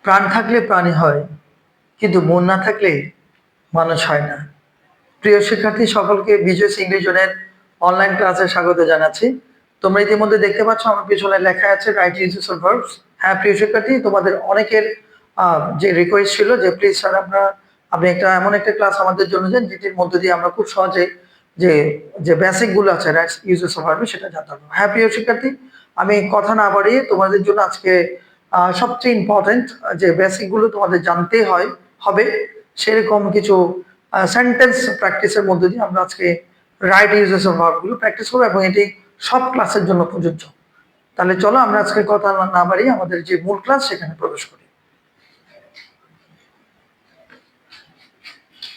প্রাণ থাকলে প্রাণী হয়, কিন্তু মন না থাকলে মানুষ হয় না। প্রিয় শিক্ষার্থী সকলকে বিজয় ইংলিশ জোনের অনলাইন ক্লাসে স্বাগত জানাচ্ছি। তোমরা ইতিমধ্যে দেখতে পাচ্ছ আমার পিছনে লেখা আছে রাইট ইউজেস অফ ভার্বস। হ্যাঁ প্রিয় শিক্ষার্থী, তোমাদের অনেকের যে রিকোয়েস্ট ছিল যে প্লিজ স্যার আপনি এমন একটা ক্লাস আমাদের জন্য দেন যেটির মধ্যে দিয়ে আমরা খুব সহজে যে যে বেসিক গুলো আছে রাইট ইউজেস অফ ভার্বস সেটা জানতে পারবো। হ্যাঁ প্রিয় শিক্ষার্থী, আমি কথা না বাড়িয়ে তোমাদের জন্য আজকে সবচেয়ে ইম্পর্টেন্ট যে বেসিক গুলো তোমাদের জানতে হবে সেরকম কিছু সেন্টেন্স প্র্যাকটিসের মধ্যে দিয়ে আমরা আজকে রাইট ইউজেস অফ ভার্ব গুলো প্র্যাকটিস করবো, এবং এটি সব ক্লাসের জন্য প্রযোজ্য। তাহলে চলো আমরা আজকে কথা না বাড়িয়ে আমাদের যে মূল ক্লাস সেখানে প্রবেশ করি।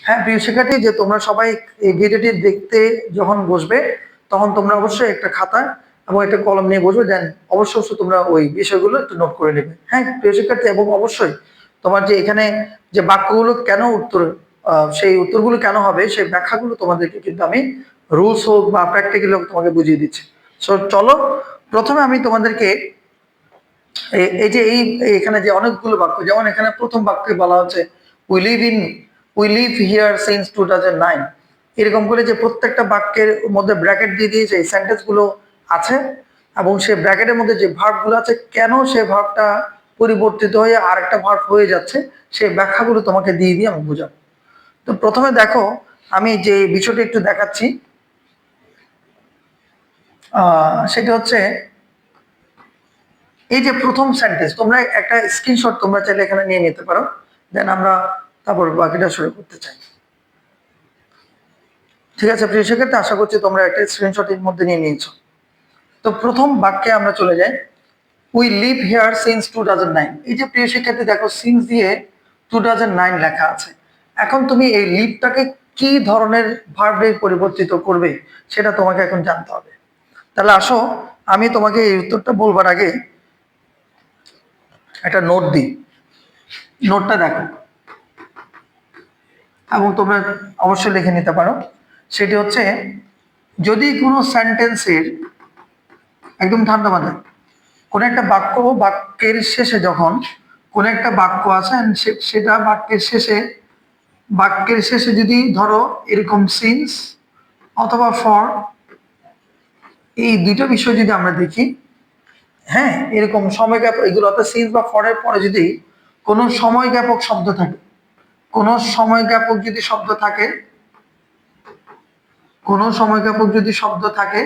হ্যাঁ প্রিয় শিক্ষার্থী, যে তোমরা সবাই এই ভিডিওটি দেখতে যখন বসবে তখন তোমরা অবশ্যই একটা খাতা এবং একটা কলম নিয়ে বসবে, দেন অবশ্যই তোমরা ওই বিষয়গুলো একটু নোট করে নেবে। হ্যাঁ প্রিয় শিক্ষার্থী, এবং অবশ্যই তোমার যে এখানে যে বাক্যগুলো কেন উত্তর সেই উত্তরগুলো কেন হবে সেই ব্যাখ্যাগুলো তোমাদেরকে কিন্তু আমি রুলস হোক বা প্র্যাকটিক্যাল হোক তোমাকে বুঝিয়ে দিচ্ছি। সো চলো, প্রথমে আমি তোমাদেরকে এই যে এখানে যে অনেকগুলো বাক্য, যেমন এখানে প্রথম বাক্যে বলা হচ্ছে উই লিভ হিয়ার সিন্স 2009। এরকম করে যে প্রত্যেকটা বাক্যের মধ্যে ব্র্যাকেট দিয়ে দিয়েছে এই সেন্টেন্স গুলো আছে, এবং সেই ব্র্যাকেটের মধ্যে যে ভার্ব গুলো আছে কেন সে ভার্বটা পরিবর্তিত হয়ে আরেকটা ভার্ব হয়ে যাচ্ছে সেই ব্যাখ্যাগুলো তোমাকে দিয়ে আমি বোঝাবো। তো প্রথমে দেখো, আমি যে বিষয়টা একটু দেখাচ্ছি সেটা হচ্ছে এই যে প্রথম সেন্টেন্স, তোমরা একটা স্ক্রিনশট তোমরা চাইলে এখানে নিয়ে নিতে পারো, দেন আমরা তারপর বাকিটা শুরু করতে চাই। ঠিক আছে প্রিয় শিক্ষার্থী, আশা করছি তোমরা একটা স্ক্রিনশট এর মধ্যে নিয়ে নিয়েছো। তো প্রথম বাক্যে আমরা চলে যাই, উই লিভ হিয়ার সিন্স 2009। এই যে প্রিয় শিক্ষার্থী দেখো সিন্স দিয়ে 2009 লেখা আছে। এখন তুমি এই লিভটাকে কি ধরনের ভার্বে পরিবর্তিত করবে সেটা তোমাকে এখন জানতে হবে। তাহলে আসো, আমি তোমাকে এই উত্তরটা বলবার আগে একটা নোট দিই। নোটটা দেখো এবং তোমরা অবশ্যই লিখে নিতে পারো। সেটি হচ্ছে, যদি কোনো সেন্টেন্সের একদম ঠান্ডা মাথায় কোন একটা বাক্যের শেষে যখন কোন একটা বাক্য আছে সেটা বাক্যের শেষে যদি ধরো এরকম সিন্স অথবা ফর, এই দুইটা বিষয় যদি আমরা দেখি, হ্যাঁ এরকম সময় জ্ঞাপক, এগুলো অর্থাৎ সিন্স বা ফরের পরে যদি কোনো সময় জ্ঞাপক শব্দ থাকে, কোন সময় জ্ঞাপক যদি শব্দ থাকে, কোনো সময় জ্ঞাপক যদি শব্দ থাকে,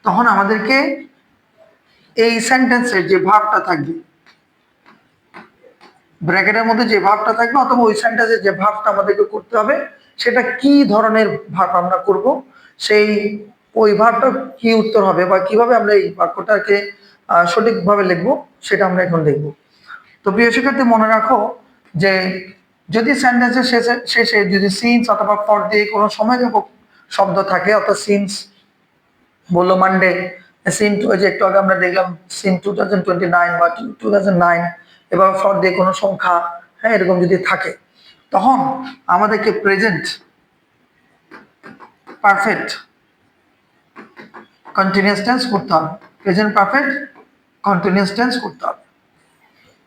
তখন আমাদেরকে এই সেন্টেন্সের যে ভার্বটা থাকবে, ব্র্যাকেটের মধ্যে যে ভার্বটা থাকবে অথবা ওই সেন্টেন্সের যে ভার্বটা আমাদেরকে করতে হবে সেটা কি ধরনের ভার্ব আমরা করব, সেই ওই ভার্বটা কি উত্তর হবে বা কিভাবে আমরা এই বাক্যটাকে সঠিকভাবে লিখবো সেটা আমরা এখন দেখব। তো প্রিয় শিক্ষার্থী, মনে রাখো যে যদি সেন্টেন্সের শেষে যদি সিন্স অথবা ফর দিয়ে কোনো সময় জ্ঞাপক শব্দ থাকে, অর্থাৎ সিন্স বললো মানডে, সিন ওই যে একটু আগে আমরা দেখলাম সিন 2029 বা 2009, এবার ফর দিয়ে কোনো সংখ্যা, হ্যাঁ এরকম যদি থাকে, তখন আমাদেরকে প্রেজেন্ট পারফেক্ট কন্টিনিউয়াস টেন্স করতে হবে। প্রেজেন্ট পারফেক্ট কন্টিনিউয়াস টেন্স করতে হবে।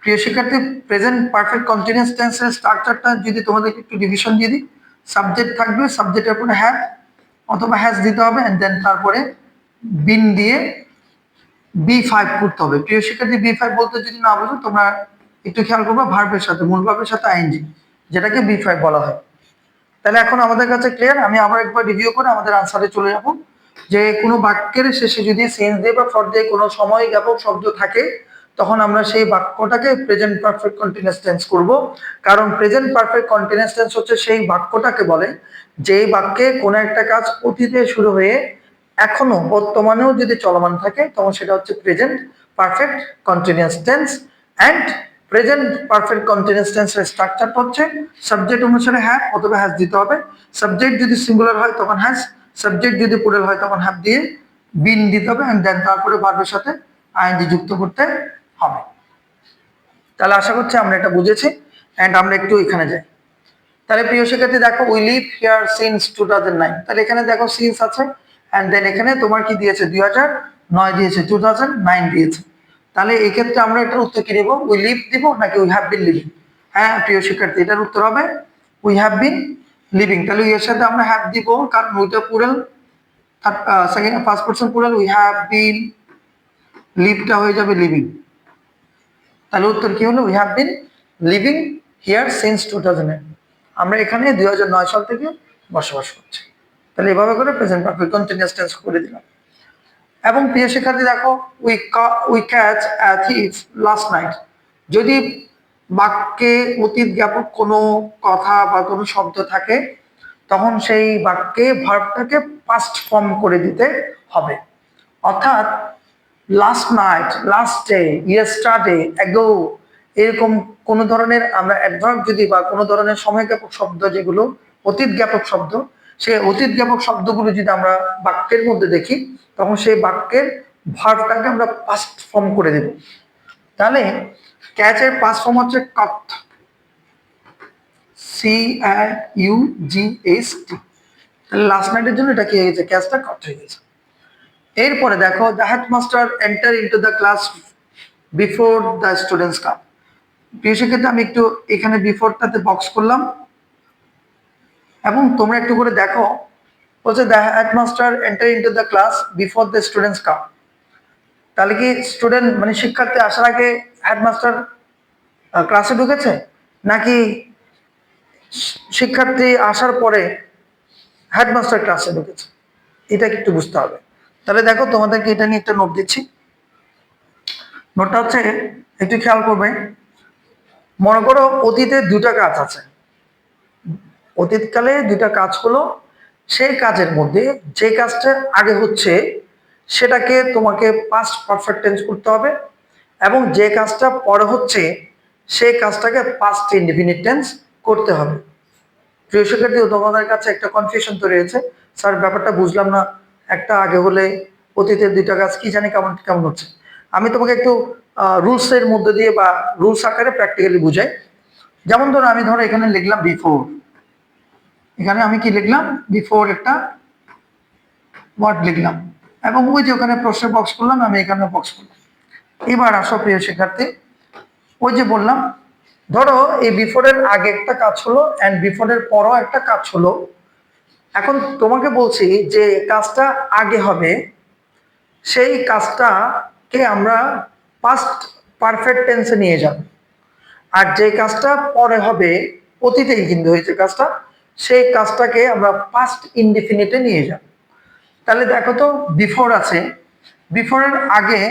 প্রিয় শিক্ষার্থী, প্রেজেন্ট পারফেক্ট কন্টিনিউয়াস টেন্সের স্ট্রাকচারটা যদি তোমাদেরকে একটু ডিভিশন দিয়ে দিই, সাবজেক্ট থাকবে, সাবজেক্টের পরে হ্যাভ অথবা হ্যাজ দিতে হবে, এন্ড দেন তারপরে বিন দিয়ে B5 করতে হবে। প্রিয় শিক্ষার্থী, B5 বলতে যদি না বুঝো তোমরা একটু খেয়াল করবে ভার্বের সাথে, মূল ভার্বের সাথে আইএনজি, যেটাকে B5 বলা হয়। তাহলে এখন আমাদের কাছে ক্লিয়ার। আমি আবার একবার রিভিউ করে আমাদের আনসারে চলে যাব। যে কোনো বাক্যের শেষে যদি সেন্স দিয়ে বা ফর দিয়ে কোনো সময় জ্ঞাপক শব্দ থাকে, তখন আমরা সেই বাক্যটাকে প্রেজেন্ট পারফেক্ট কন্টিনিউয়াস টেন্স করব। কারণ প্রেজেন্ট পারফেক্ট কন্টিনিউয়াস টেন্স হচ্ছে সেই বাক্যটাকে বলে যেই বাক্যে কোনো একটা কাজ অতীতে শুরু হয়ে এখনো বর্তমানেও যদি চলমান থাকে, তখন সেটা হচ্ছে present perfect continuous tense. And present perfect continuous টেন্সের স্ট্রাকচারটা হচ্ছে সাবজেক্ট অনুসারে হ্যাভ অথবা হ্যাজ দিতে হবে। সাবজেক্ট যদি সিঙ্গুলার হয় তখন হ্যাজ, সাবজেক্ট যদি প্লুরাল হয় তখন হ্যাভ দিয়ে বিন দিতে হবে, এন্ড দেন তারপরে ভার্বের সাথে আইএনজি যুক্ত করতে হবে। তাহলে আশা করছি আমরা এটা বুঝেছি। এন্ড আমরা একটু এখানে যাই। তাহলে প্রিয় শিক্ষার্থী দেখো, উই লিভ হিয়ার সিন্স 2009। তাহলে এখানে দেখো সিন্স আছে, এন্ড দেন এখানে তোমার কি দিয়েছে 2009 দিয়েছে, 2009 দিয়েছে। তাহলে এই ক্ষেত্রে আমরা এটার উত্তর কি দেব? উই লিভ দিব নাকি উই হ্যাভ বিন লিভিং? হ্যাঁ প্রিয় শিক্ষার্থী, এটার উত্তর হবে উই হ্যাভ বিন লিভিং। তাহলে এর সাথে আমরা হ্যাভ দিব, কারণ ওইটা plural, second first person plural, we have been, লিভটা হয়ে যাবে লিভিং। তাহলে উত্তর কি হলো? We have been living here since 2009। আমরা এখানে 2009 সাল থেকে বসবাস করছি। তাহলে এভাবে করে প্রেজেন্ট পারফেক্ট কন্টিনিউয়াস টেন্স করে দিলাম। এবং প্রিয় শিক্ষার্থী দেখো, we catch a thief last night. যদি বাক্যে অতীত জ্ঞাপক কোনো কথা বা কোনো শব্দ থাকে, তখন সেই বাক্যে ভার্বটাকে পাস্ট ফর্ম করে দিতে হবে। অর্থাৎ last night, last day, yesterday, ago, এরকম কোন ধরনের আমরা অ্যাডভার্ব যদি বা কোনো ধরনের সময় জ্ঞাপক শব্দ যেগুলো অতীত জ্ঞাপক শব্দ, সেই অতীত জ্ঞাপক শব্দগুলো যদি আমরা বাক্যের মধ্যে দেখি, তখন সেই বাক্যের ভার্বটাকে আমরা পাস্ট ফর্ম করে দেব। তাহলে ক্যাচের পাস্ট ফর্ম হচ্ছে কট, CAUGST। তাহলে লাস্ট নাইটের জন্য এটা কি হয়ে গেছে? ক্যাচটা কট হয়ে গেছে। এরপরে দেখো, the headmaster enter into the class before the students come. প্রিয় শিক্ষার্থী, আমি একটু এখানে বিফোরটাতে বক্স করলাম এবং তোমরা একটু করে দেখো, বলছে the headmaster enter into the class before the students come. তাহলে কি স্টুডেন্ট মানে শিক্ষার্থী আসার আগে হেডমাস্টার ক্লাসে ঢুকেছে, নাকি শিক্ষার্থী আসার পরে হেডমাস্টার ক্লাসে ঢুকেছে? এটা একটু বুঝতে হবে। তাহলে দেখো, তোমাদেরকে এটা নিয়ে একটা নোট দিচ্ছি। নোটটা হচ্ছে, একটু খেয়াল করবে। মনে করো অতীতে দুটা কাজ আছে, অতীতকালে দুটা কাজ হলো, সেই কাজের মধ্যে যে কাজটা আগে হচ্ছে সেটাকে তোমাকে পাস্ট পারফেক্ট টেন্স করতে হবে, এবং যে কাজটা পরে হচ্ছে সেই কাজটাকে পাস্ট ইনডিফিনিট টেন্স করতে হবে। প্রিয় শিক্ষার্থী, তোমাদের কাছে একটা কনফিউশন তৈরি হয়েছে, স্যার ব্যাপারটা বুঝলাম না, একটা আগে হলে অতীতের দুইটা কাজ কি জানি কেমন কেমন হচ্ছে। আমি তোমাকে একটু রুলস এর মধ্যে দিয়ে বা রুলস আকারে প্র্যাকটিক্যালি বুঝাই। যেমন ধরো, আমি ধরো এখানে লিখলাম বিফোর, এখানে আমি কি লিখলাম? বিফোর একটা ওয়ার্ড লিখলাম, এবং ওই যে ওখানে প্রশ্নের বক্স করলাম, আমি এখানে বক্স করলাম। এবার আসো প্রিয় শিক্ষার্থী, ওই যে বললাম, ধরো এই বিফোরের আগে একটা কাজ হলো এন্ড বিফোরের পরও একটা কাজ হলো। এখন তোমাকে বলছি যে কাজটা আগে হবে, সেই কাজটাকে আমরা পাস্ট পারফেক্ট টেন্সে নিয়ে যাব, আর যে কাজটা পরে হবে, অতীতেই কিন্তু হয়েছে কাজটা, সেই কাজটাকে আমরা পাস্ট ইনডিফিনিটে নিয়ে যাব। তাহলে দেখো তো, বিফোর আছে, বিফোরের আগে,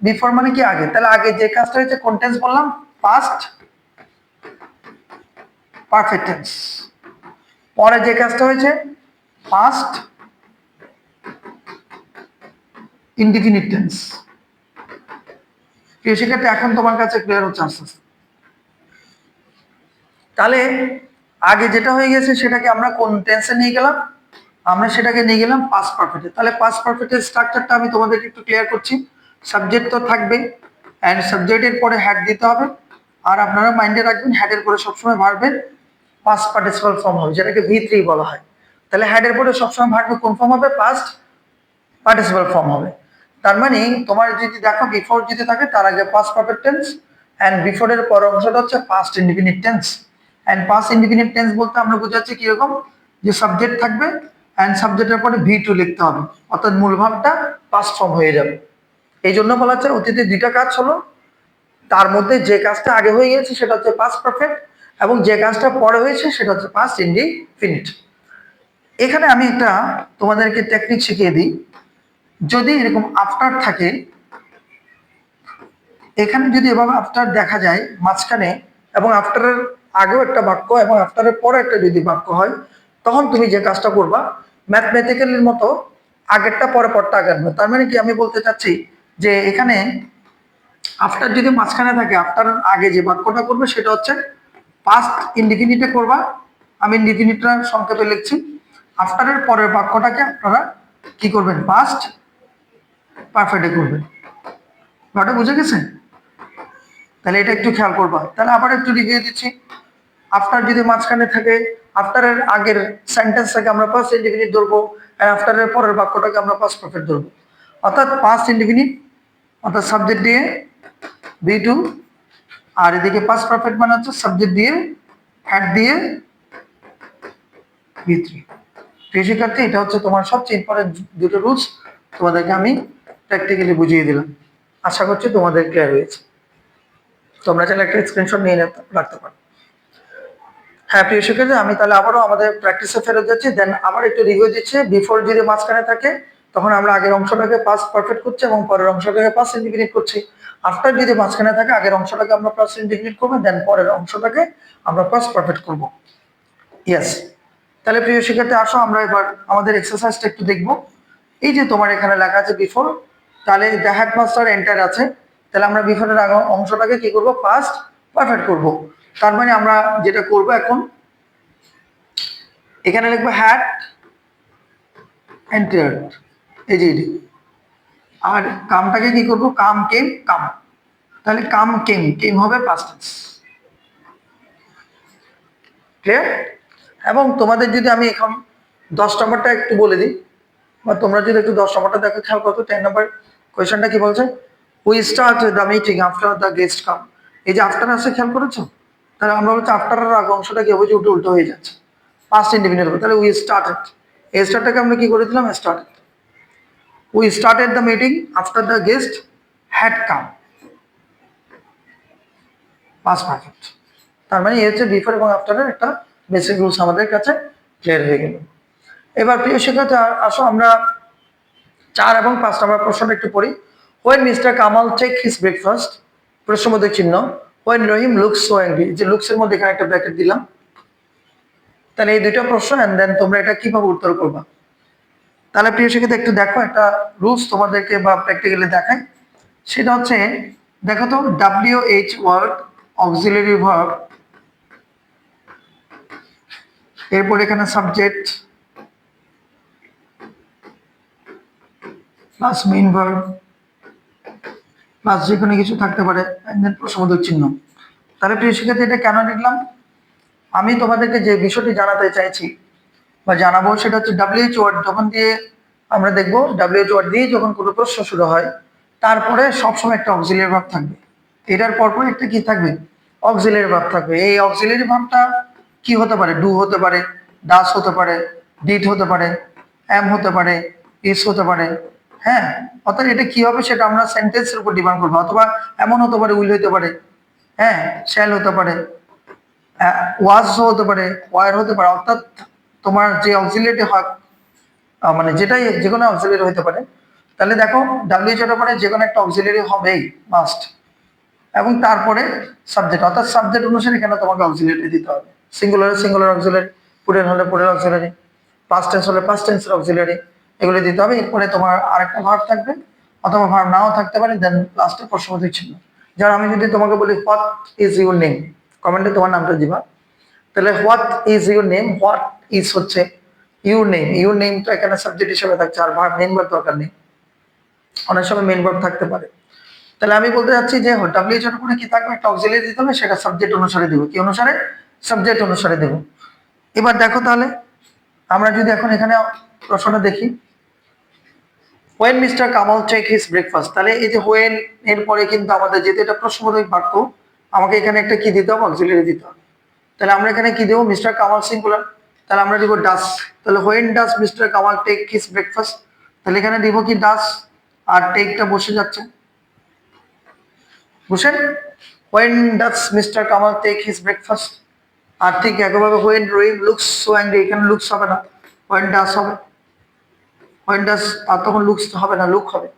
বিফোর মানে কি আগে, তাহলে আগে যে কাজটা হয়েছে কোন টেন্স বললাম? Past perfect tense. পরে যে কাজটা হয়েছে পাস্ট ইনডিফিনিট টেন্স। প্রিয় শিক্ষার্থী, এখন তোমার কাছে ক্লিয়ার হচ্ছে আস্তে আস্তে। তাহলে আগে যেটা হয়ে গেছে সেটাকে আমরা কোন টেন্সে নিয়ে গেলাম? আমরা সেটাকে নিয়ে গেলাম পাস্ট পারফেক্টে। তাহলে পাস্ট পারফেক্টের স্ট্রাকচারটা আমি তোমাদেরকে একটু ক্লিয়ার করছি। সাবজেক্ট তো থাকবে, এন্ড সাবজেক্টের পরে হ্যাড দিতে হবে, আর আপনারা মাইন্ডে রাখবেন হ্যাডের পরে সবসময় ভার্বের পাস্ট পার্টিসিপাল ফর্ম হবে, যেটাকে V3 বলা হয়। তাহলে হ্যাডের পরে সবসময় ভার্বের কোন ফর্ম হবে? পাস্ট পার্টিসিপাল ফর্ম হবে। তার মানে তোমার যদি দেখো বিফোর যদি থাকে, তার আগে past perfect tense, and before এর পর অংশটা হচ্ছে past indefinite tense. And past indefinite tense বলতে আমরা বোঝাচ্ছি কিরকম, যে সাবজেক্ট থাকবে এন্ড সাবজেক্টের পরে V2 লিখতে হবে, অর্থাৎ মূল ভাবটা পাস্ট ফর্ম হয়ে যাবে। এই জন্য বলা হচ্ছে অতীতে দুইটা কাজ হলো, তার মধ্যে যে কাজটা আগে হয়ে গেছে সেটা হচ্ছে পাস্ট পারফেক্ট, এবং যে কাজটা পরে হয়েছে সেটা হচ্ছে পাস্ট ইনডিফিনিট। এখানে আমি একটা তোমাদেরকে টেকনিক শিখিয়ে দিই। যদি এরকম আফটার থাকে, এখানে যদি এভাবে আফটার দেখা যায় মাঝখানে, এবং আফটারের আগেও একটা বাক্য এবং আফটারের পরে একটা যদি বাক্য হয়, তখন তুমি যে কাজটা করবা, ম্যাথমেটিক্যালির মতো আগেরটা পরে পরটা আগে আনবে। তার মানে কি আমি বলতে চাচ্ছি, যে এখানে আফটার যদি মাঝখানে থাকে, আফটারের আগে যে বাক্যটা করবে সেটা হচ্ছে পাস্ট ইনডিফিনিটে করবা। আমি ইনডিফিনিটটা সংক্ষেপে লিখছি। আফটারের পরের বাক্যটাকে আপনারা কি করবেন? পাস্ট পারফেক্টে করবেন। ব্যাপারটা বুঝে গেছে? তাহলে এটা একটু খেয়াল করবা। তাহলে আবার একটু রিভিউ দিচ্ছি। আফটার যদি মাঝখানে থাকে, আফটারের আগের সেন্টেন্সটাকে আমরা পাস্ট ইনডিফিনিট ধরবো, আর আফটারের পরের বাক্যটাকে আমরা পাস্ট পারফেক্ট ধরবো। অর্থাৎ পাস্ট ইনডিফিনিট, অর্থাৎ সাবজেক্ট দিয়ে B2, আর এদিকে পাস্ট পারফেক্ট মানে হচ্ছে সাবজেক্ট দিয়ে হ্যাড দিয়ে B3। প্রিয় শিক্ষার্থী, এটা হচ্ছে তোমার সবচেয়ে ইম্পর্টেন্ট দুটো রুলস, তোমাদেরকে আমি প্র্যাকটিক্যালি বুঝিয়ে দিলাম। আশা করছি তোমাদের ক্লিয়ার হয়েছে। তোমরা চাইলে একটা স্ক্রিনশট নিয়ে রাখতে পারো। হ্যাঁ প্রিয় শিক্ষার্থী, আমি তাহলে আবারও আমাদের প্র্যাকটিসে ফেরত যাচ্ছি, দেন আবার একটু রিভিউ দিচ্ছি। বিফোর যদি মাঝখানে থাকে তখন আমরা আগের অংশটাকে পাস্ট পারফেক্ট করছি এবং পরের অংশটাকে পাস্ট ইন্ডিফিনিট করছি। আফটার যদি মাঝখানে থাকে আগের অংশটাকে আমরা পাস্ট ইন্ডিফিনিট করবো, দেন পরের অংশটাকে আমরা পাস্ট পারফেক্ট করবো। ইয়েস। তাহলে প্রিয় শিক্ষার্থী, আসো আমরা এবার আমাদের এক্সারসাইজটা একটু দেখবো। এই যে তোমার এখানে লেখা আছে বিফোর, তাহলে দ্য হেডমাস্টার এন্টার আছে, তাহলে আমরা বিফোরের আগে অংশটাকে কি করব, পাস্ট পারফেক্ট করব। তার মানে আমরা যেটা করব এখন, এখানে লিখবো হ্যাড এন্টার, এই যে এটি, আর কামটাকে কি করব, কাম কেম কাম, তাহলে কাম কেম, কেম হবে পাস্ট টেন্স। ক্লিয়ার? এবং তোমাদের যদি আমি এখন 10 নম্বরটা একটু বলে দিই, বা তোমরা যদি একটু 10 নম্বরটা দেখো, খেয়াল করো 10 নম্বর কোয়েশ্চনটা কি বলছে, we start the meeting after the guest come. এই যে আফটার আসছে, খেয়াল করেছো? তাহলে আমরা বলছি আফটারের আগে অংশটা কি হবে, যে উল্টো হয়ে যাচ্ছে, পাস্ট ইন্ডিফিনিট হবে। তাহলে উই স্টার্টেড, এই স্টার্টটাকে আমরা কি করে দিলাম, started. We started the meeting after the guest had come, past perfect. তার মানে এই হচ্ছে বিফোর এবং আফটারের একটা বেসিক রুলস আমাদের কাছে ক্লিয়ার হয়ে গেল। এবার প্রিয় শিক্ষার্থী, আসো আমরা 4 এবং 5 নম্বর প্রশ্নটা একটু পড়ি। When mister Kamal take his breakfast, প্রশ্নবোধক চিহ্ন, when Rahim looks so angry, যে লুকসের মধ্যে এখানে একটা ব্র্যাকেট দিলাম। তাহলে এই দুটো প্রশ্ন, এন্ড দেন তোমরা এটা কিভাবে উত্তর করবা। তাহলে প্রিয় শিক্ষার্থী, একটু দেখো, একটা রুলস তোমাদেরকে বা প্র্যাকটিক্যালি দেখায়। সেটা হচ্ছে, দেখো তো, WH ওয়ার্ড অক্সিলারি ভার্ব, এরপর এখানে subject plus main verb plus যে কোনো কিছু থাকতে পারে, প্রশ্নবোধক চিহ্ন। তাহলে প্রিয় শিক্ষার্থী, এটা কেন লিখলাম, আমি তোমাদেরকে যে বিষয়টি জানাতে চাইছি বা জানাবো, সেটা হচ্ছে WH ওয়ার্ড যখন দিয়ে আমরা দেখবো, WH ওয়ার্ড দিয়ে যখন কোনো প্রশ্ন শুরু হয়, তারপরে সবসময় একটা অক্সিলারি ভার্ব থাকবে। এটার পরপর একটা কি থাকবে, অক্সিলারি ভার্ব থাকবে। এই অক্সিলারি ভার্বটা কি হতে পারে, ডু হতে পারে, ডাস হতে পারে, ডিড হতে পারে, এম হতে পারে, ইস হতে পারে। হ্যাঁ, অর্থাৎ এটা কি হবে সেটা আমরা সেন্টেন্সের উপর ডিপেন্ড করবো। অথবা এমন হতে পারে, উইল হতে পারে, হ্যাঁ, শ্যাল হতে পারে, ওয়াজ হতে পারে, ওয়ার হতে পারে। অর্থাৎ তোমার যে অক্সিলারি হয়, মানে যেটাই, যে কোনো অক্সিলারি হতে পারে। তাহলে দেখো, WH এর পরে যে কোনো একটা অক্সিলারি হবেই মাস্ট, এবং তারপরে সাবজেক্ট, অর্থাৎ সাবজেক্ট অনুসারে এখানে তোমাকে অক্সিলারি দিতে হবে। সিঙ্গুলার সিঙ্গুলার অক্সিলারি, পুরের হলে পুরের অক্সিলারি, পাস্ট টেন্স হলে পাস্ট টেন্সের অক্সিলারি, এগুলো দিতে হবে। এরপরে তোমার আরেকটা ভার্ব থাকবে, অথবা ভার্ব নাও থাকতে পারে, দেন লাস্টে প্রশ্নবোধক চিহ্ন। যেমন আমি যদি তোমাকে বলি হোয়াট ইজ ইউর নেম, কমেন্টে তোমার নামটা দিবা। তাহলে what is your name, what is হচ্ছে ইউর নেম, ইউর নেম তো এখানে সাবজেক্ট হিসেবে থাকছে, আর ভার্ব মেইন ভার্ব দরকার নেই, অনেক সময় মেইন ভার্ব থাকতে পারে। তাহলে আমি বলতে চাচ্ছি যে WH এর উপরে কি থাকবে, একটা অক্সিলারি দিতে হবে, সেটা সাবজেক্ট অনুসারে দেবো। কি অনুসারে, সাবজেক্ট অনুসারে দেবো। এবার দেখো তাহলে, আমরা যদি এখন এখানে প্রশ্নটা দেখি, when mister Kamal take his breakfast, তাহলে এই যে হোয়েন এর পরে কিন্তু আমাদের যেহেতু এটা প্রশ্নবোধক বাক্য, আমাকে এখানে একটা কি দিতে হবে, অক্সিলারি দিতে হবে। তাহলে আমরা এখানে কি দেবো, মিস্টার কামাল সিঙ্গুলার, তাহলে আমরা দিব ডাস। তাহলে when does mister Kamal take his breakfast, তাহলে এখানে দিব কি ডাস, আর টেকটা বসে যাচ্ছে, বুঝছেন? When does mister Kamal take his breakfast. আর ঠিক একইভাবে when Rahim looks so angry, এখানে লুকস হবে না, হোয়েন ডাস হবে। হোয়েন ডাস, আর তখন লুকস হবে না, লুক হবে।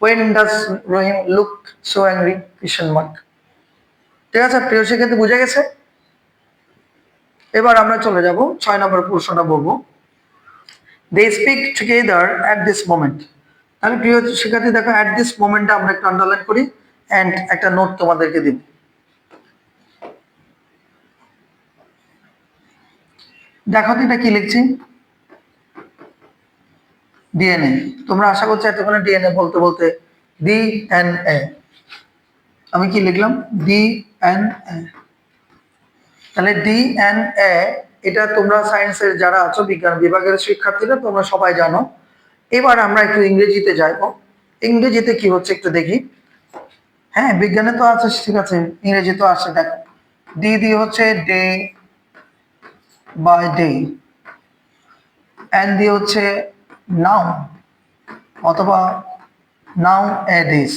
When does Rahim look so angry, question mark. ঠিক আছে প্রিয় শিক্ষার্থী, বুঝে গেছে? এবার আমরা চলে যাব 6 নম্বর প্রশ্নটা বলবো, they speak together at this moment. তাহলে প্রিয় শিক্ষার্থী দেখো, অ্যাট দিস মোমেন্টটা আমরা একটু আন্ডারলাইন করি, অ্যান্ড একটা নোট তোমাদেরকে দিব। দেখো তো এটা কি লিখছি, ডিএনএ। তোমরা আশা করছি এতক্ষণে ডিএনএ বলতে বলতে DNA, আমি কি লিখলাম, DNA। তাহলে DNA, এটা তোমরা সায়েন্সের যারা আছো, বিজ্ঞান বিভাগের শিক্ষার্থীরা, তোমরা সবাই জানো। এবার আমরা একটু ইংরেজিতে যাইবো। ইংরেজিতে কি হচ্ছে একটু দেখি। হ্যাঁ বিজ্ঞানে তো আছে, ঠিক আছে, ইংরেজি তো আছে। দেখো ডি দিয়ে হচ্ছে ডে বাই ডে, এন দিয়ে হচ্ছে নাও অথবা নাও এ দিস,